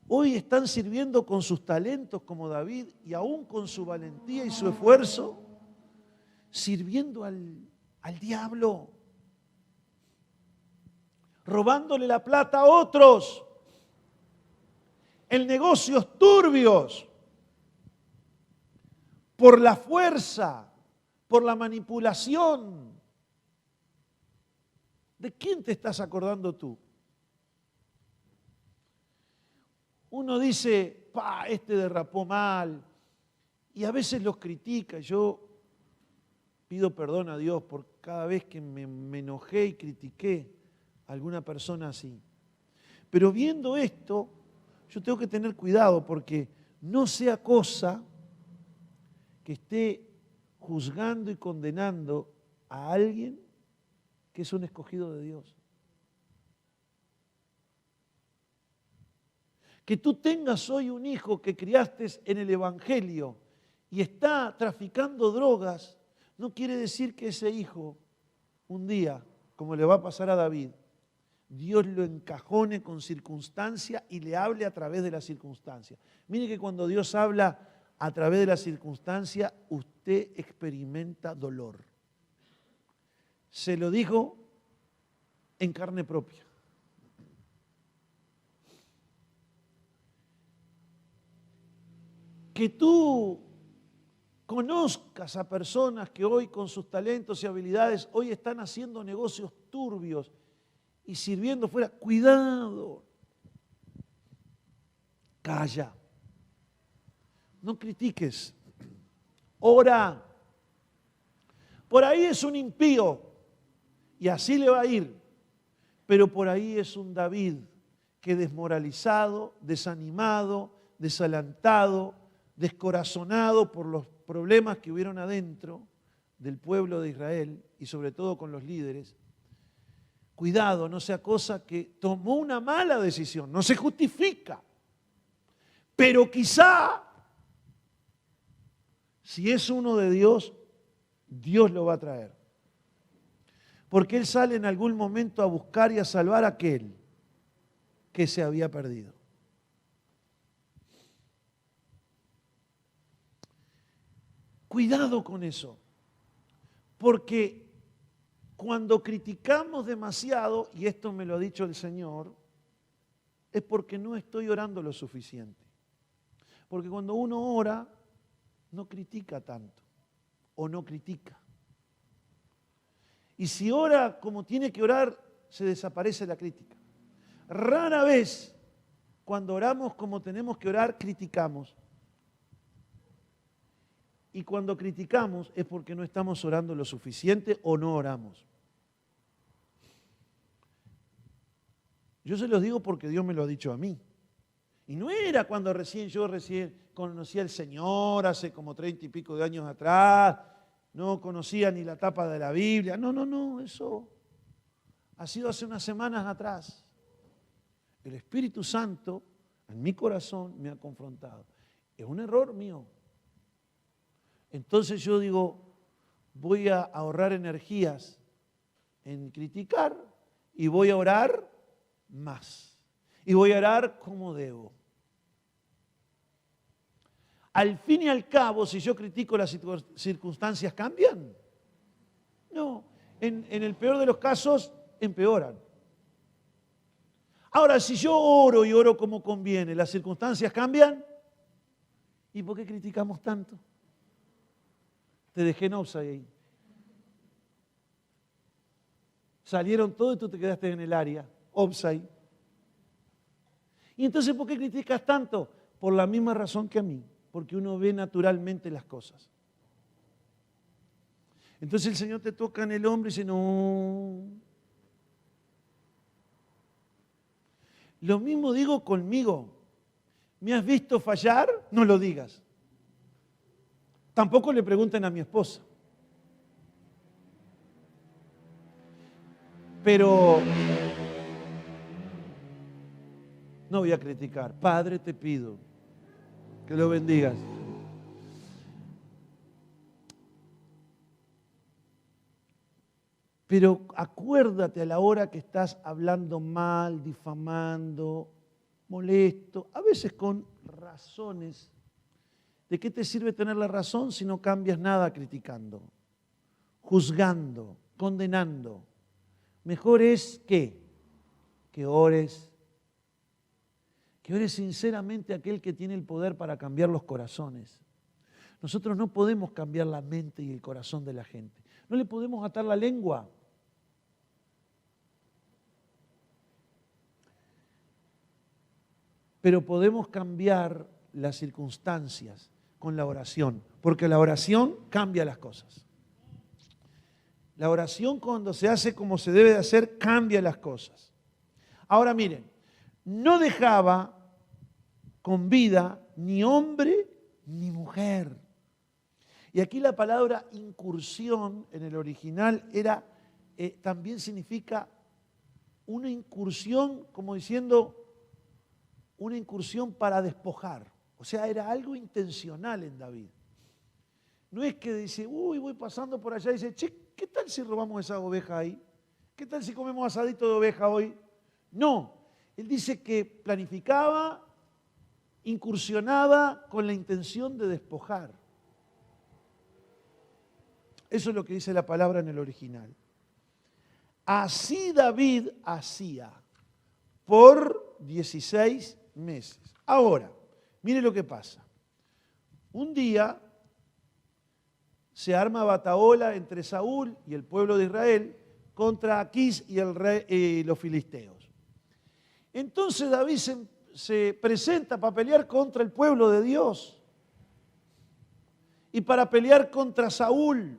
Hoy están sirviendo con sus talentos como David y aún con su valentía y su esfuerzo, sirviendo al diablo, robándole la plata a otros, en negocios turbios, por la fuerza, por la manipulación. ¿De quién te estás acordando tú? Uno dice, este derrapó mal, y a veces los critica. Yo pido perdón a Dios por cada vez que me enojé y critiqué a alguna persona así. Pero viendo esto, yo tengo que tener cuidado porque no sea cosa que esté juzgando y condenando a alguien que es un escogido de Dios. Que tú tengas hoy un hijo que criaste en el Evangelio y está traficando drogas, no quiere decir que ese hijo, un día, como le va a pasar a David, Dios lo encajone con circunstancia y le hable a través de la circunstancia. Mire que cuando Dios habla a través de la circunstancia, usted experimenta dolor. Se lo digo en carne propia. Que tú conozcas a personas que hoy con sus talentos y habilidades hoy están haciendo negocios turbios y sirviendo fuera. Cuidado. Calla. No critiques. Ora. Por ahí es un impío y así le va a ir. Pero por ahí es un David que desmoralizado, desanimado, desalentado, descorazonado por los problemas que hubieron adentro del pueblo de Israel y sobre todo con los líderes. Cuidado, no sea cosa que tomó una mala decisión, no se justifica. Pero quizá, si es uno de Dios, Dios lo va a traer. Porque Él sale en algún momento a buscar y a salvar a aquel que se había perdido. Cuidado con eso, porque cuando criticamos demasiado, y esto me lo ha dicho el Señor, es porque no estoy orando lo suficiente. Porque cuando uno ora, no critica tanto, o no critica. Y si ora como tiene que orar, se desaparece la crítica. Rara vez, cuando oramos como tenemos que orar, criticamos. Y cuando criticamos es porque no estamos orando lo suficiente o no oramos. Yo se los digo porque Dios me lo ha dicho a mí. Y no era cuando yo recién conocía al Señor, hace como 30 y pico de años atrás, no conocía ni la tapa de la Biblia. No, eso ha sido hace unas semanas atrás. El Espíritu Santo en mi corazón me ha confrontado. Es un error mío. Entonces yo digo, voy a ahorrar energías en criticar y voy a orar más. Y voy a orar como debo. Al fin y al cabo, si yo critico, las circunstancias cambian. No, en el peor de los casos, empeoran. Ahora, si yo oro y oro como conviene, ¿las circunstancias cambian? ¿Y por qué criticamos tanto? Te dejé en offside ahí. Salieron todos y tú te quedaste en el área, offside. ¿Y entonces por qué criticas tanto? Por la misma razón que a mí, porque uno ve naturalmente las cosas. Entonces el Señor te toca en el hombro y dice, no. Lo mismo digo conmigo. ¿Me has visto fallar? No lo digas. Tampoco le pregunten a mi esposa. Pero no voy a criticar. Padre, te pido que lo bendigas. Pero acuérdate a la hora que estás hablando mal, difamando, molesto, a veces con razones. ¿De qué te sirve tener la razón si no cambias nada criticando, juzgando, condenando? Mejor es que ores sinceramente a aquel que tiene el poder para cambiar los corazones. Nosotros no podemos cambiar la mente y el corazón de la gente. No le podemos atar la lengua. Pero podemos cambiar las circunstancias con la oración, porque la oración cambia las cosas. La oración, cuando se hace como se debe de hacer, cambia las cosas. Ahora miren, no dejaba con vida ni hombre ni mujer. Y aquí la palabra incursión en el original era también significa una incursión, como diciendo, una incursión para despojar. O sea, era algo intencional en David. No es que dice, uy, voy pasando por allá y dice, che, ¿qué tal si robamos esa oveja ahí? ¿Qué tal si comemos asadito de oveja hoy? No, él dice que planificaba, incursionaba con la intención de despojar. Eso es lo que dice la palabra en el original. Así David hacía por 16 meses. Ahora, mire lo que pasa. Un día se arma batahola entre Saúl y el pueblo de Israel contra Aquís y los filisteos. Entonces David se presenta para pelear contra el pueblo de Dios y para pelear contra Saúl.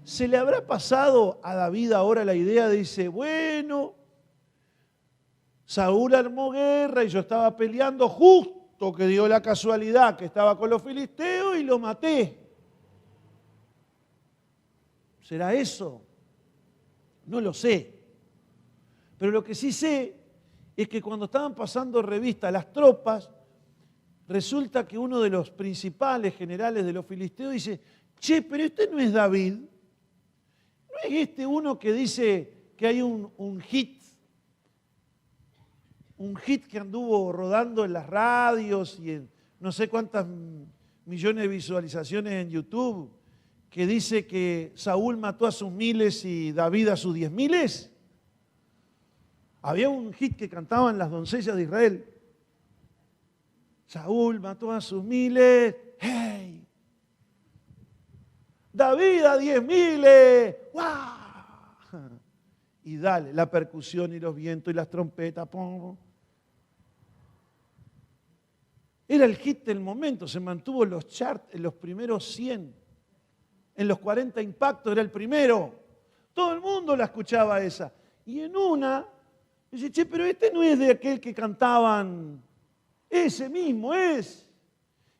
¿Se le habrá pasado a David ahora la idea? Dice, bueno, Saúl armó guerra y yo estaba peleando, justo que dio la casualidad que estaba con los filisteos y lo maté. ¿Será eso? No lo sé. Pero lo que sí sé es que cuando estaban pasando revista las tropas, resulta que uno de los principales generales de los filisteos dice, che, pero este no es David. ¿No es este uno que dice que hay un hit que anduvo rodando en las radios y en no sé cuántas millones de visualizaciones en YouTube, que dice que Saúl mató a sus miles y David a sus 10.000? Había un hit que cantaban las doncellas de Israel. Saúl mató a sus miles, ¡hey! David a 10.000, ¡guau! Y dale, la percusión y los vientos y las trompetas, ¡pum! Era el hit del momento, se mantuvo en los charts, en los primeros 100. En los 40 impactos era el primero. Todo el mundo la escuchaba esa. Y en una, dice, che, pero este no es de aquel que cantaban, ese mismo es.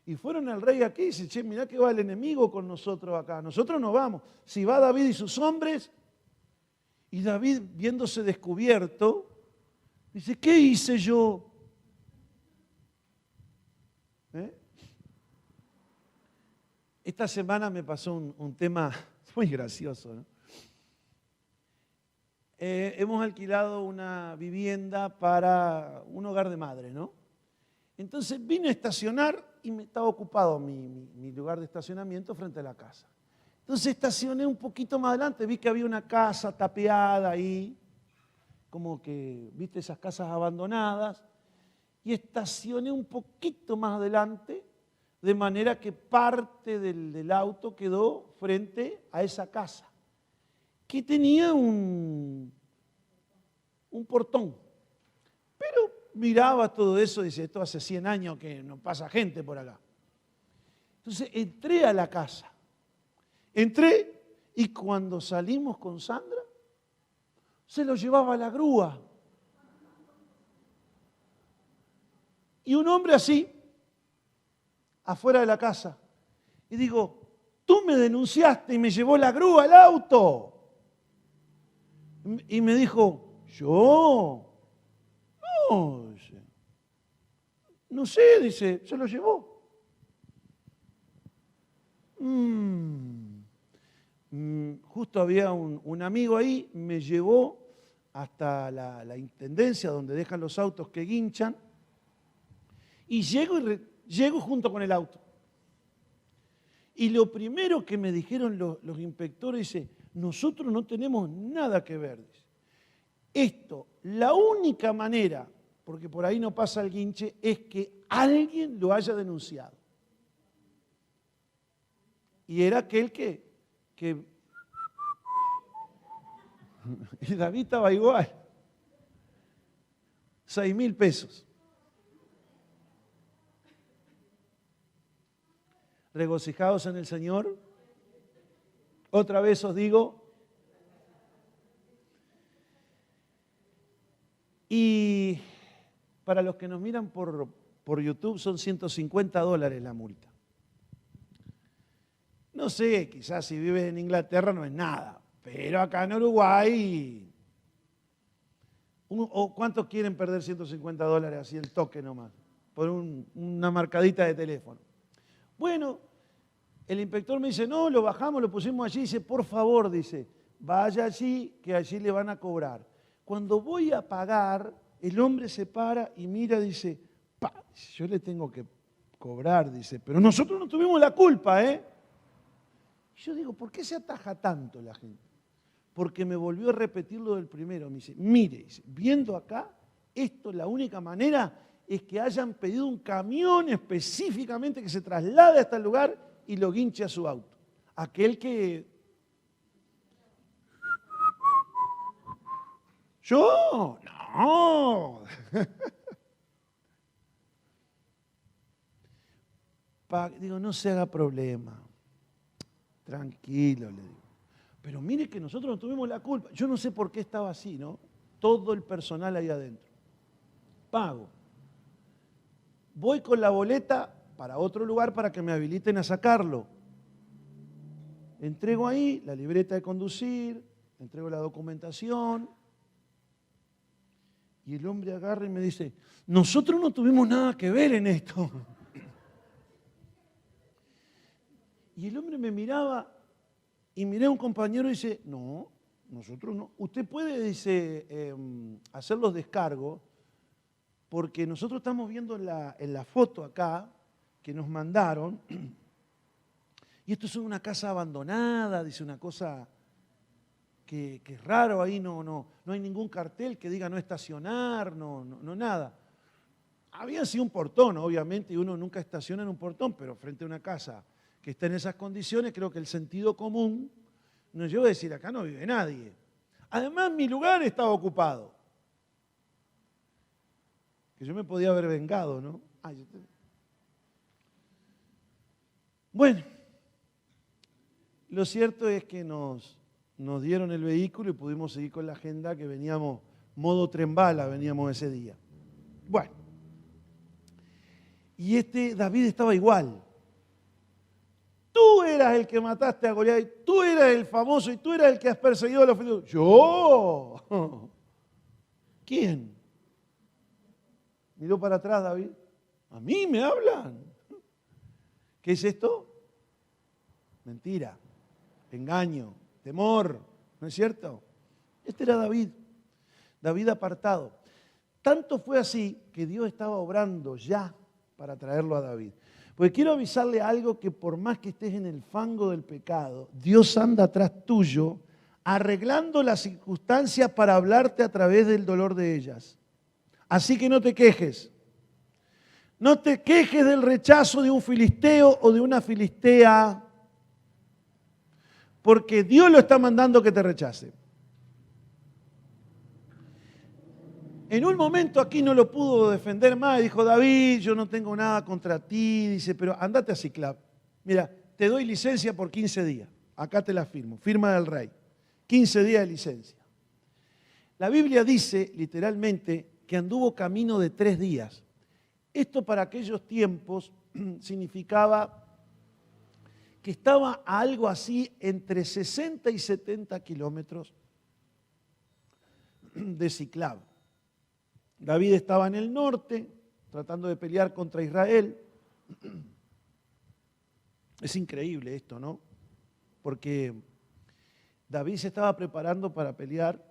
Y fueron al rey aquí y dice, che, mirá que va el enemigo con nosotros acá. Nosotros no vamos. Si va David y sus hombres, y David viéndose descubierto, dice, ¿qué hice yo? Esta semana me pasó un tema muy gracioso, ¿no? Hemos alquilado una vivienda para un hogar de madre, ¿no? Entonces vine a estacionar y me estaba ocupado mi lugar de estacionamiento frente a la casa. Entonces estacioné un poquito más adelante, vi que había una casa tapiada ahí, como que, viste, esas casas abandonadas, y estacioné un poquito más adelante, de manera que parte del auto quedó frente a esa casa, que tenía un portón. Pero miraba todo eso y dice, esto hace 100 años que no pasa gente por acá. Entonces entré a la casa. Entré y cuando salimos con Sandra, se lo llevaba la grúa. Y un hombre así, afuera de la casa. Y digo, tú me denunciaste y me llevó la grúa al auto. Y me dijo, ¿yo? No, dice. No sé, dice, se lo llevó. Justo había un amigo ahí, me llevó hasta la intendencia donde dejan los autos que guinchan. Y llego junto con el auto. Y lo primero que me dijeron los inspectores, dice, nosotros no tenemos nada que ver. Dice. Esto, la única manera, porque por ahí no pasa el guinche, es que alguien lo haya denunciado. Y era aquel que y David estaba igual. 6.000 pesos. Regocijaos en el Señor. Otra vez os digo. Y para los que nos miran por YouTube son $150 la multa. No sé, quizás si vives en Inglaterra no es nada, Pero acá en Uruguay, ¿o cuántos quieren perder $150 así el toque nomás? Por una marcadita de teléfono. Bueno, el inspector me dice, no, lo bajamos, lo pusimos allí. Dice, por favor, dice, vaya allí, que allí le van a cobrar. Cuando voy a pagar, el hombre se para y mira, dice, yo le tengo que cobrar, dice, pero nosotros no tuvimos la culpa, ¿eh? Y yo digo, ¿por qué se ataja tanto la gente? Porque me volvió a repetir lo del primero. Me dice, mire, dice, viendo acá, esto la única manera es que hayan pedido un camión específicamente que se traslade hasta el lugar y lo guinche a su auto. Aquel que... Yo, no. Digo, no se haga problema. Tranquilo, le digo. Pero mire que nosotros no tuvimos la culpa. Yo no sé por qué estaba así, ¿no? Todo el personal ahí adentro. Pago. Voy con la boleta para otro lugar para que me habiliten a sacarlo. Entrego ahí la libreta de conducir, entrego la documentación. Y el hombre agarra y me dice, nosotros no tuvimos nada que ver en esto. Y el hombre me miraba y miré a un compañero y dice, no, nosotros no. Usted puede, dice, hacer los descargos porque nosotros estamos viendo en la foto acá que nos mandaron y esto es una casa abandonada, dice una cosa que es raro, ahí no hay ningún cartel que diga no estacionar, no nada. Había sido un portón, obviamente, y uno nunca estaciona en un portón, pero frente a una casa que está en esas condiciones, creo que el sentido común nos lleva a decir, acá no vive nadie. Además, mi lugar estaba ocupado. Que yo me podía haber vengado, ¿no? Bueno, lo cierto es que nos dieron el vehículo y pudimos seguir con la agenda que veníamos, modo tren bala, veníamos ese día. Bueno, y David estaba igual. Tú eras el que mataste a Goliat, y tú eras el famoso y tú eras el que has perseguido a los filisteos. ¿Yo? ¿Quién? Miró para atrás David. ¿A mí me hablan? ¿Qué es esto? Mentira, engaño, temor, ¿no es cierto? Este era David, David apartado. Tanto fue así que Dios estaba obrando ya para traerlo a David. Porque quiero avisarle algo que por más que estés en el fango del pecado, Dios anda atrás tuyo arreglando las circunstancias para hablarte a través del dolor de ellas. Así que no te quejes. No te quejes del rechazo de un filisteo o de una filistea, porque Dios lo está mandando que te rechace. En un momento aquí no lo pudo defender más y dijo, David, yo no tengo nada contra ti, dice, pero andate a Ciclab. Mira, te doy licencia por 15 días. Acá te la firmo, firma del rey. 15 días de licencia. La Biblia dice literalmente que anduvo camino de 3 días. Esto para aquellos tiempos significaba que estaba a algo así entre 60 y 70 kilómetros de Ciclab. David estaba en el norte, tratando de pelear contra Israel. Es increíble esto, ¿no? Porque David se estaba preparando para pelear.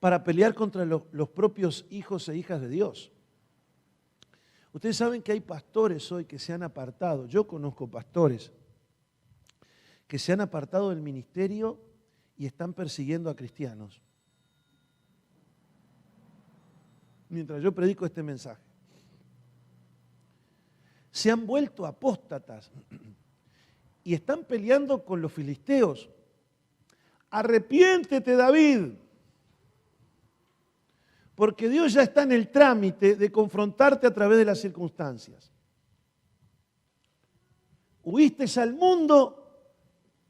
Para pelear contra los propios hijos e hijas de Dios. Ustedes saben que hay pastores hoy que se han apartado, yo conozco pastores que se han apartado del ministerio y están persiguiendo a cristianos. Mientras yo predico este mensaje. Se han vuelto apóstatas y están peleando con los filisteos. Arrepiéntete, David. Porque Dios ya está en el trámite de confrontarte a través de las circunstancias. Huiste al mundo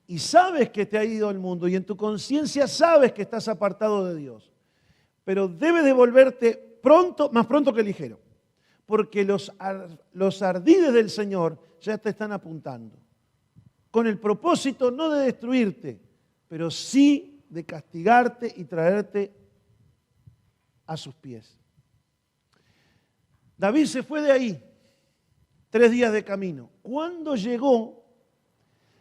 y sabes que te ha ido al mundo y en tu conciencia sabes que estás apartado de Dios. Pero debes de volverte pronto, más pronto que ligero. Porque los ardides del Señor ya te están apuntando. Con el propósito no de destruirte, pero sí de castigarte y traerte a sus pies. David se fue de ahí, 3 días de camino. Cuando llegó,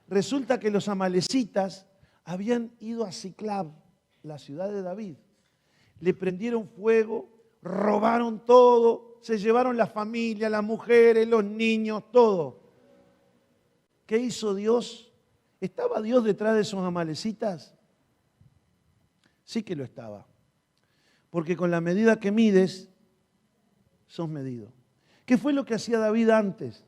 resulta que los amalecitas habían ido a Siclag, la ciudad de David. Le prendieron fuego, robaron todo, se llevaron la familia, las mujeres, los niños, todo. ¿Qué hizo Dios? ¿Estaba Dios detrás de esos amalecitas? Sí que lo estaba. Porque con la medida que mides, sos medido. ¿Qué fue lo que hacía David antes?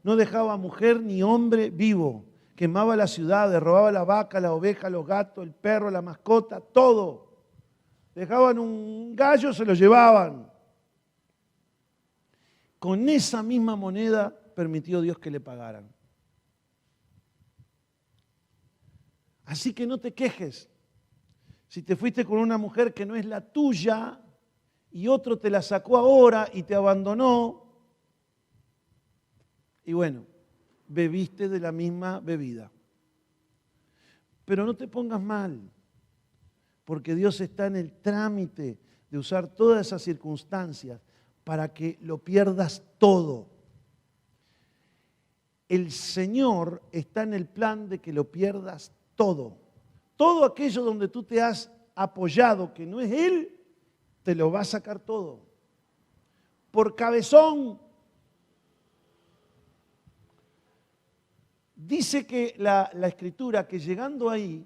No dejaba mujer ni hombre vivo. Quemaba las ciudades, robaba la vaca, la oveja, los gatos, el perro, la mascota, todo. Dejaban un gallo, se lo llevaban. Con esa misma moneda permitió Dios que le pagaran. Así que no te quejes. Si te fuiste con una mujer que no es la tuya y otro te la sacó ahora y te abandonó, y bueno, bebiste de la misma bebida. Pero no te pongas mal, porque Dios está en el trámite de usar todas esas circunstancias para que lo pierdas todo. El Señor está en el plan de que lo pierdas todo. Todo aquello donde tú te has apoyado, que no es Él, te lo va a sacar todo. Por cabezón. Dice que la Escritura que llegando ahí,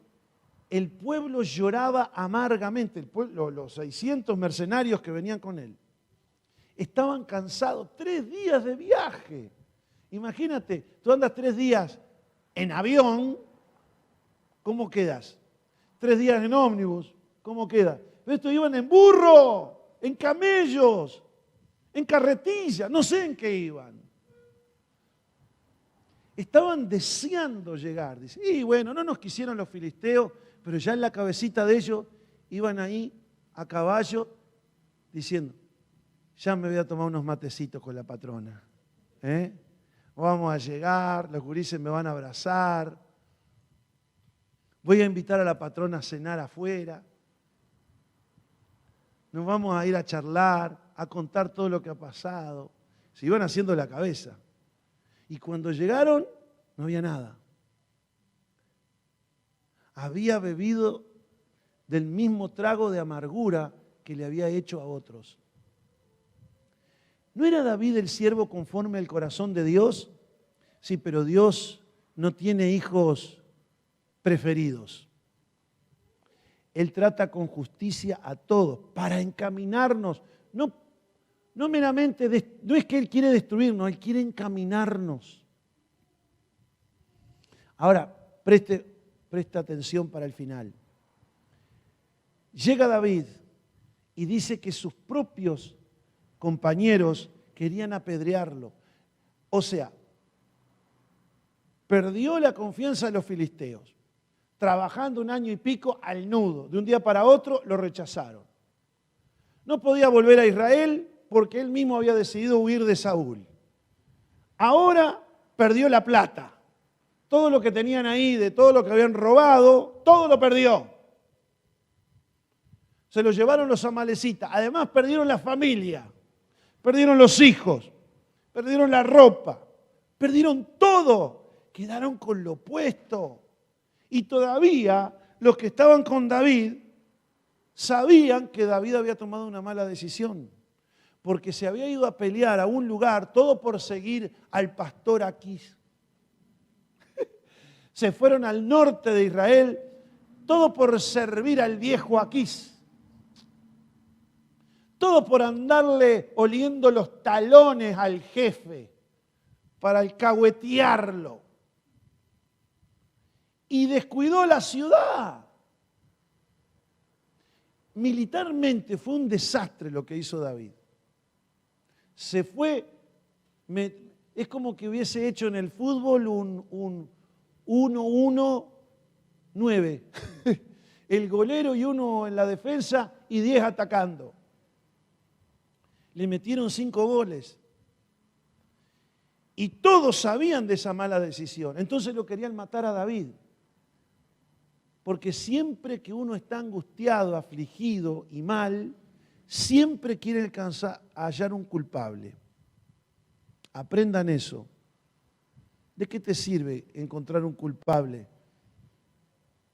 el pueblo lloraba amargamente. El pueblo, los 600 mercenarios que venían con él, estaban cansados. 3 días de viaje. Imagínate, tú andas 3 días en avión, ¿cómo quedas? 3 días en ómnibus, ¿cómo quedas? Pero estos iban en burro, en camellos, en carretilla, no sé en qué iban. Estaban deseando llegar. Dice, y bueno, no nos quisieron los filisteos, pero ya en la cabecita de ellos iban ahí a caballo diciendo, ya me voy a tomar unos matecitos con la patrona. Vamos a llegar, los gurises me van a abrazar. Voy a invitar a la patrona a cenar afuera. Nos vamos a ir a charlar, a contar todo lo que ha pasado. Se iban haciendo la cabeza. Y cuando llegaron, no había nada. Había bebido del mismo trago de amargura que le había hecho a otros. ¿No era David el siervo conforme al corazón de Dios? Sí, pero Dios no tiene hijos preferidos. Él trata con justicia a todos para encaminarnos. No meramente, no es que Él quiere destruirnos, Él quiere encaminarnos. Ahora, presta atención para el final. Llega David y dice que sus propios compañeros querían apedrearlo. O sea, perdió la confianza de los filisteos. Trabajando 1 año y pico al nudo. De un día para otro lo rechazaron. No podía volver a Israel porque él mismo había decidido huir de Saúl. Ahora perdió la plata. Todo lo que tenían ahí, de todo lo que habían robado, todo lo perdió. Se lo llevaron los amalecitas. Además perdieron la familia, perdieron los hijos, perdieron la ropa, perdieron todo. Quedaron con lo opuesto. Y todavía los que estaban con David sabían que David había tomado una mala decisión. Porque se había ido a pelear a un lugar, todo por seguir al pastor Aquís. Se fueron al norte de Israel, todo por servir al viejo Aquís. Todo por andarle oliendo los talones al jefe, para alcahuetearlo. Y descuidó la ciudad. Militarmente fue un desastre lo que hizo David. Se fue, es como que hubiese hecho en el fútbol un 1-1-9. el golero y uno en la defensa y 10 atacando. Le metieron 5 goles. Y todos sabían de esa mala decisión. Entonces lo querían matar a David. Porque siempre que uno está angustiado, afligido y mal, siempre quiere alcanzar a hallar un culpable. Aprendan eso. ¿De qué te sirve encontrar un culpable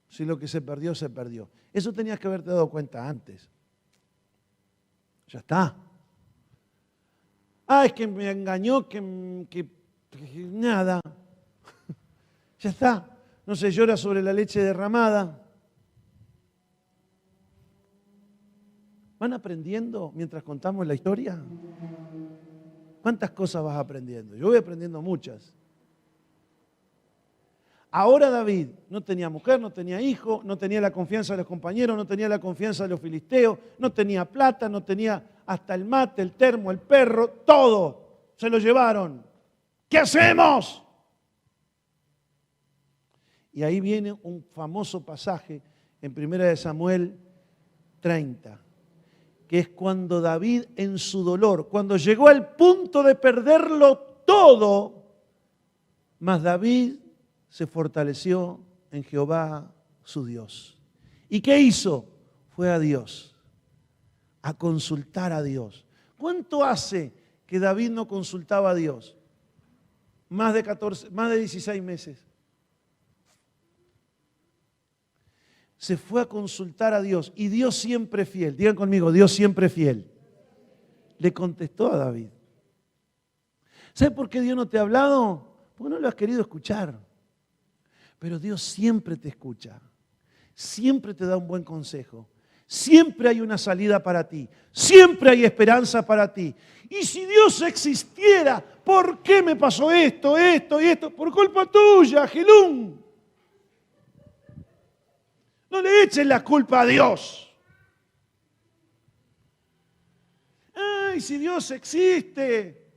si lo que se perdió, se perdió? Eso tenías que haberte dado cuenta antes. Ya está. Es que me engañó, que nada. Ya está. No se llora sobre la leche derramada. ¿Van aprendiendo mientras contamos la historia? ¿Cuántas cosas vas aprendiendo? Yo voy aprendiendo muchas. Ahora David no tenía mujer, no tenía hijo, no tenía la confianza de los compañeros, no tenía la confianza de los filisteos, no tenía plata, no tenía hasta el mate, el termo, el perro, todo. Se lo llevaron. ¿Qué hacemos? Y ahí viene un famoso pasaje en 1 Samuel 30, que es cuando David en su dolor, cuando llegó al punto de perderlo todo, mas David se fortaleció en Jehová su Dios. ¿Y qué hizo? Fue a Dios, a consultar a Dios. ¿Cuánto hace que David no consultaba a Dios? Más de 16 meses. Se fue a consultar a Dios y Dios siempre fiel. Digan conmigo, Dios siempre fiel. Le contestó a David. ¿Sabe por qué Dios no te ha hablado? Porque no lo has querido escuchar. Pero Dios siempre te escucha. Siempre te da un buen consejo. Siempre hay una salida para ti. Siempre hay esperanza para ti. Y si Dios existiera, ¿por qué me pasó esto y esto? Por culpa tuya, Gelún. No le eches la culpa a Dios. Ay, si Dios existe.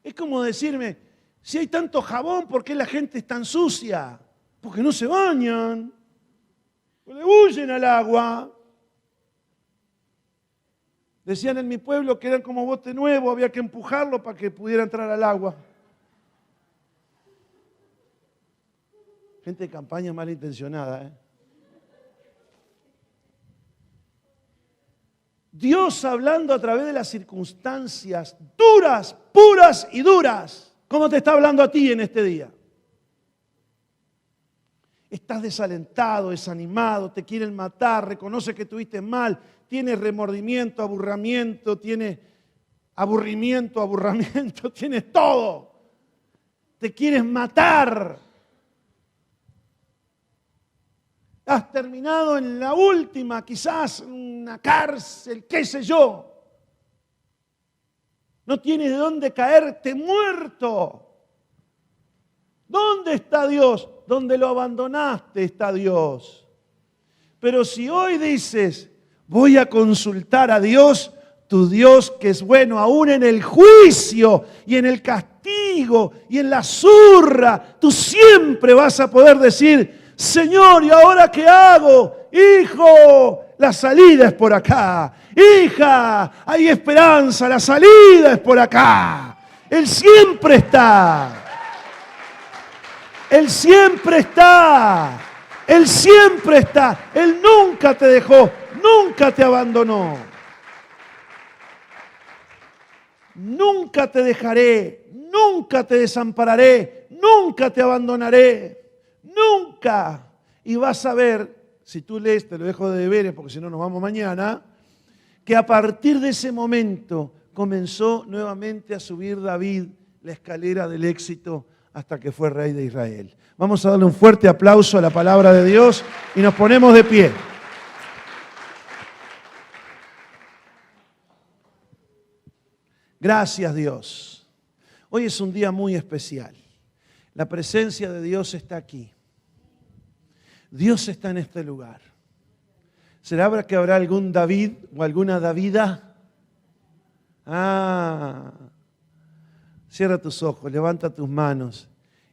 Es como decirme, si hay tanto jabón, ¿por qué la gente es tan sucia? Porque no se bañan. Le huyen al agua. Decían en mi pueblo que eran como bote nuevo, había que empujarlo para que pudiera entrar al agua. Gente de campaña malintencionada, ¿eh? Dios hablando a través de las circunstancias duras, puras y duras. ¿Cómo te está hablando a ti en este día? Estás desalentado, desanimado, te quieren matar, reconoce que tuviste mal, tienes remordimiento, aburrimiento, tienes aburrimiento, tienes todo. Te quieres matar. Has terminado en la última, quizás una cárcel, qué sé yo. No tienes de dónde caerte muerto. ¿Dónde está Dios? Donde lo abandonaste está Dios. Pero si hoy dices, voy a consultar a Dios, tu Dios que es bueno aún en el juicio y en el castigo y en la zurra, tú siempre vas a poder decir, Señor, ¿y ahora qué hago? Hijo, la salida es por acá. Hija, hay esperanza, la salida es por acá. Él siempre está. Él siempre está. Él siempre está. Él nunca te dejó, nunca te abandonó. Nunca te dejaré, nunca te desampararé, nunca te abandonaré. Nunca. Y vas a ver, si tú lees, te lo dejo de deberes porque si no nos vamos mañana, que a partir de ese momento comenzó nuevamente a subir David la escalera del éxito hasta que fue rey de Israel. Vamos a darle un fuerte aplauso a la palabra de Dios y nos ponemos de pie. Gracias, Dios. Hoy es un día muy especial. La presencia de Dios está aquí. Dios está en este lugar. ¿Será que habrá algún David o alguna Davida? Cierra tus ojos, levanta tus manos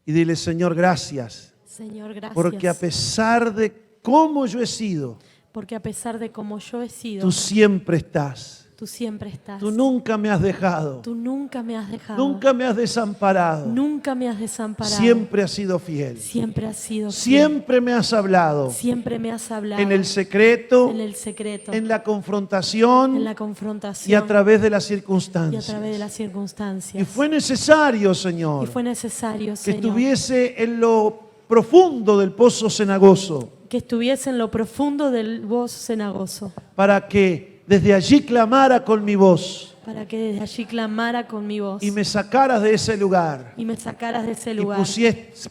y dile, Señor, gracias. Señor, gracias. Porque a pesar de cómo yo he sido, Porque a pesar de cómo yo he sido, tú siempre estás. tú siempre estás. Tú nunca me has dejado. Tú nunca me has dejado. Nunca me has desamparado. Nunca me has desamparado. Siempre has sido fiel. Siempre has sido fiel. Siempre me has hablado. Siempre me has hablado. En el secreto, En el secreto. en la confrontación En la confrontación. y a través de las Y a circunstancias. través de las circunstancias. Y fue necesario, Señor, Y fue necesario, que Señor, estuviese en lo profundo del pozo cenagoso que estuviese en lo profundo del pozo cenagoso, para que desde allí clamara con mi voz para que desde allí clamara con mi voz y me sacaras de ese lugar y me sacaras de ese y lugar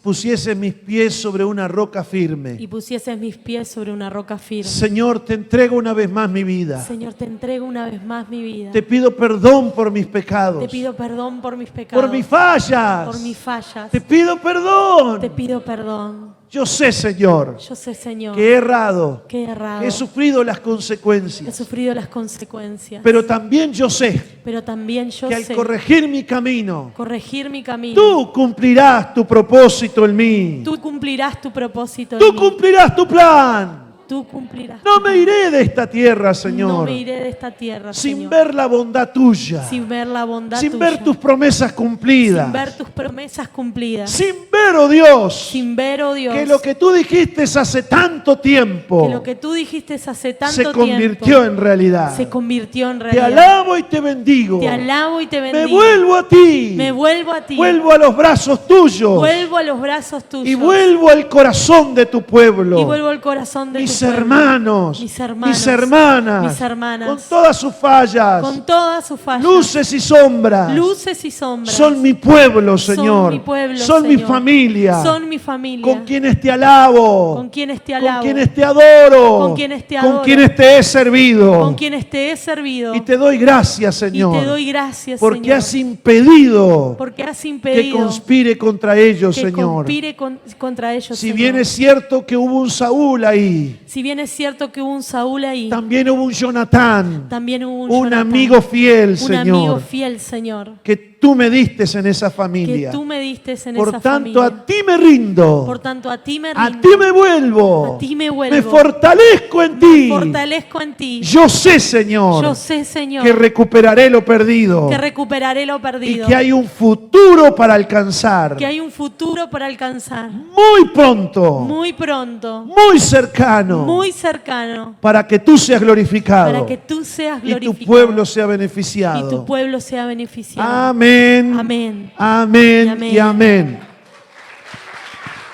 pusiese mis pies sobre una roca firme. y pusieses mis pies sobre una roca firme. Señor, te entrego una vez más mi vida. Señor, te entrego una vez más mi vida. Te pido perdón por mis pecados, Te pido perdón por mis pecados, por mis fallas. por mis fallas. Te pido perdón. Te pido perdón. Yo sé, Señor, Yo sé, Señor, que he errado, que he errado, que he sufrido las he consecuencias. sufrido las consecuencias. Pero también yo sé Pero también yo que al sé corregir mi camino, corregir mi camino. tú cumplirás tu propósito en mí. Tú cumplirás tu propósito en Tú mí. cumplirás tu plan. Tú cumplirás. No me iré de esta tierra, No Señor, me iré de esta tierra, sin Señor, ver la bondad tuya, sin ver la bondad sin tuya, ver tus promesas cumplidas, sin ver tus promesas cumplidas, sin ver, oh Dios, sin ver, oh Dios, que lo que tú dijiste hace tanto tiempo que lo que tú dijiste hace tanto se convirtió tiempo en realidad. se convirtió en Te realidad. alabo y te bendigo. Te alabo y te Me bendigo. vuelvo a ti. Me vuelvo a ti. Vuelvo a los brazos tuyos. Vuelvo a los brazos tuyos. Y vuelvo al corazón de tu pueblo. Y vuelvo al corazón de mis tu pueblo. hermanos, Mis hermanos, mis hermanas, mis hermanas, con todas sus fallas, con todas sus fallas, luces y sombras, luces y sombras, son mi pueblo, Señor, mi pueblo, son mi Señor. familia, son mi familia, con quienes te alabo, con quienes te alabo, con quienes te adoro, con quienes te con adoro, quienes te he servido, con quienes te he servido, y te doy gracias, y Señor, te doy gracias, porque Señor, has impedido porque has que impedido conspire contra ellos, que Señor. conspire contra ellos, Si Señor. bien es cierto que hubo un Saúl ahí, Si bien es cierto que hubo un Saúl ahí, también hubo un Jonatán, también hubo un un Jonatán, amigo fiel, un amigo Señor, fiel, Señor, que tú me diste en esa que familia. tú me diste en Por esa tanto, familia. a ti me rindo, Por tanto, a ti me a rindo, ti me vuelvo, a ti me vuelvo, me fortalezco en ti. fortalezco en ti. Yo sé, Señor, Yo sé, Señor, que recuperaré lo perdido que recuperaré lo y perdido, que hay un futuro para alcanzar que hay un futuro para alcanzar muy pronto, muy pronto, muy cercano, muy cercano, para que tú seas glorificado para que tú seas y glorificado tu pueblo sea y tu beneficiado. pueblo sea beneficiado. Amén. Amén. Amén Y amén. y amén.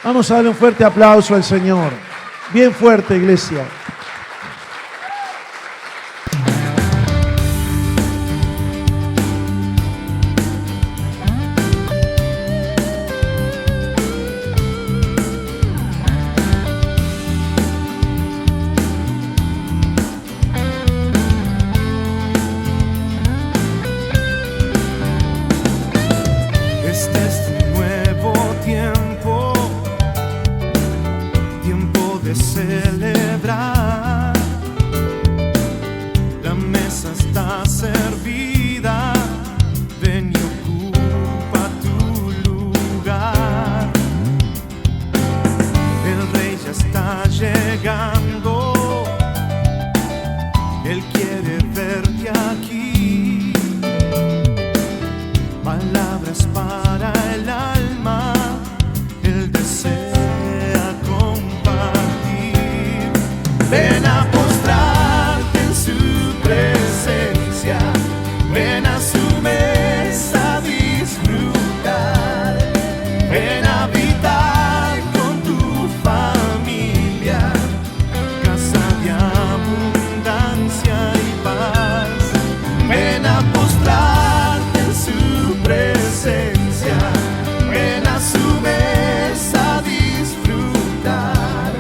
Vamos a darle un fuerte aplauso al Señor. Bien fuerte, iglesia. Este es un nuevo tiempo, tiempo de celebrar. La mesa está servida, ven y ocupa tu lugar. El rey ya está llegando, él quiere verte aquí. Palabras para el alma, Él desea compartir. Ven a postrarte en su presencia, ven a su mesa a disfrutar, ven a habitar con tu familia, casa de abundancia y paz. Ven a postrarte en su presencia, ven a su mesa a disfrutar,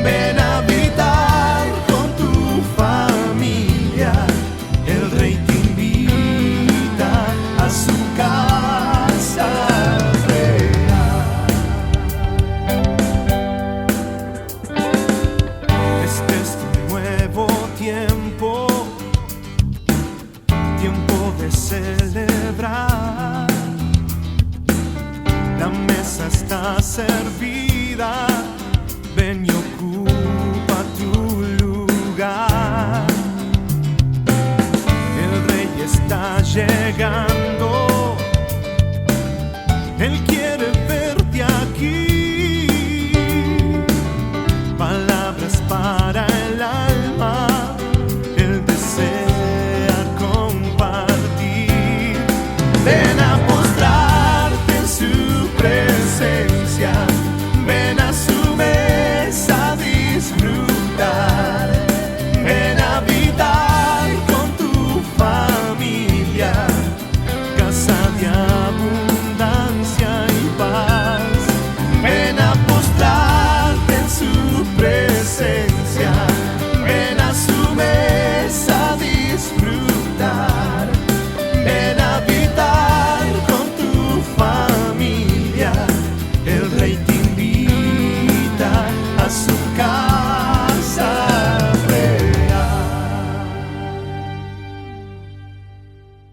ven a habitar con tu familia. El rey te invita a su casa real. Este es tu nuevo tiempo, tiempo de celebrar. La mesa está servida,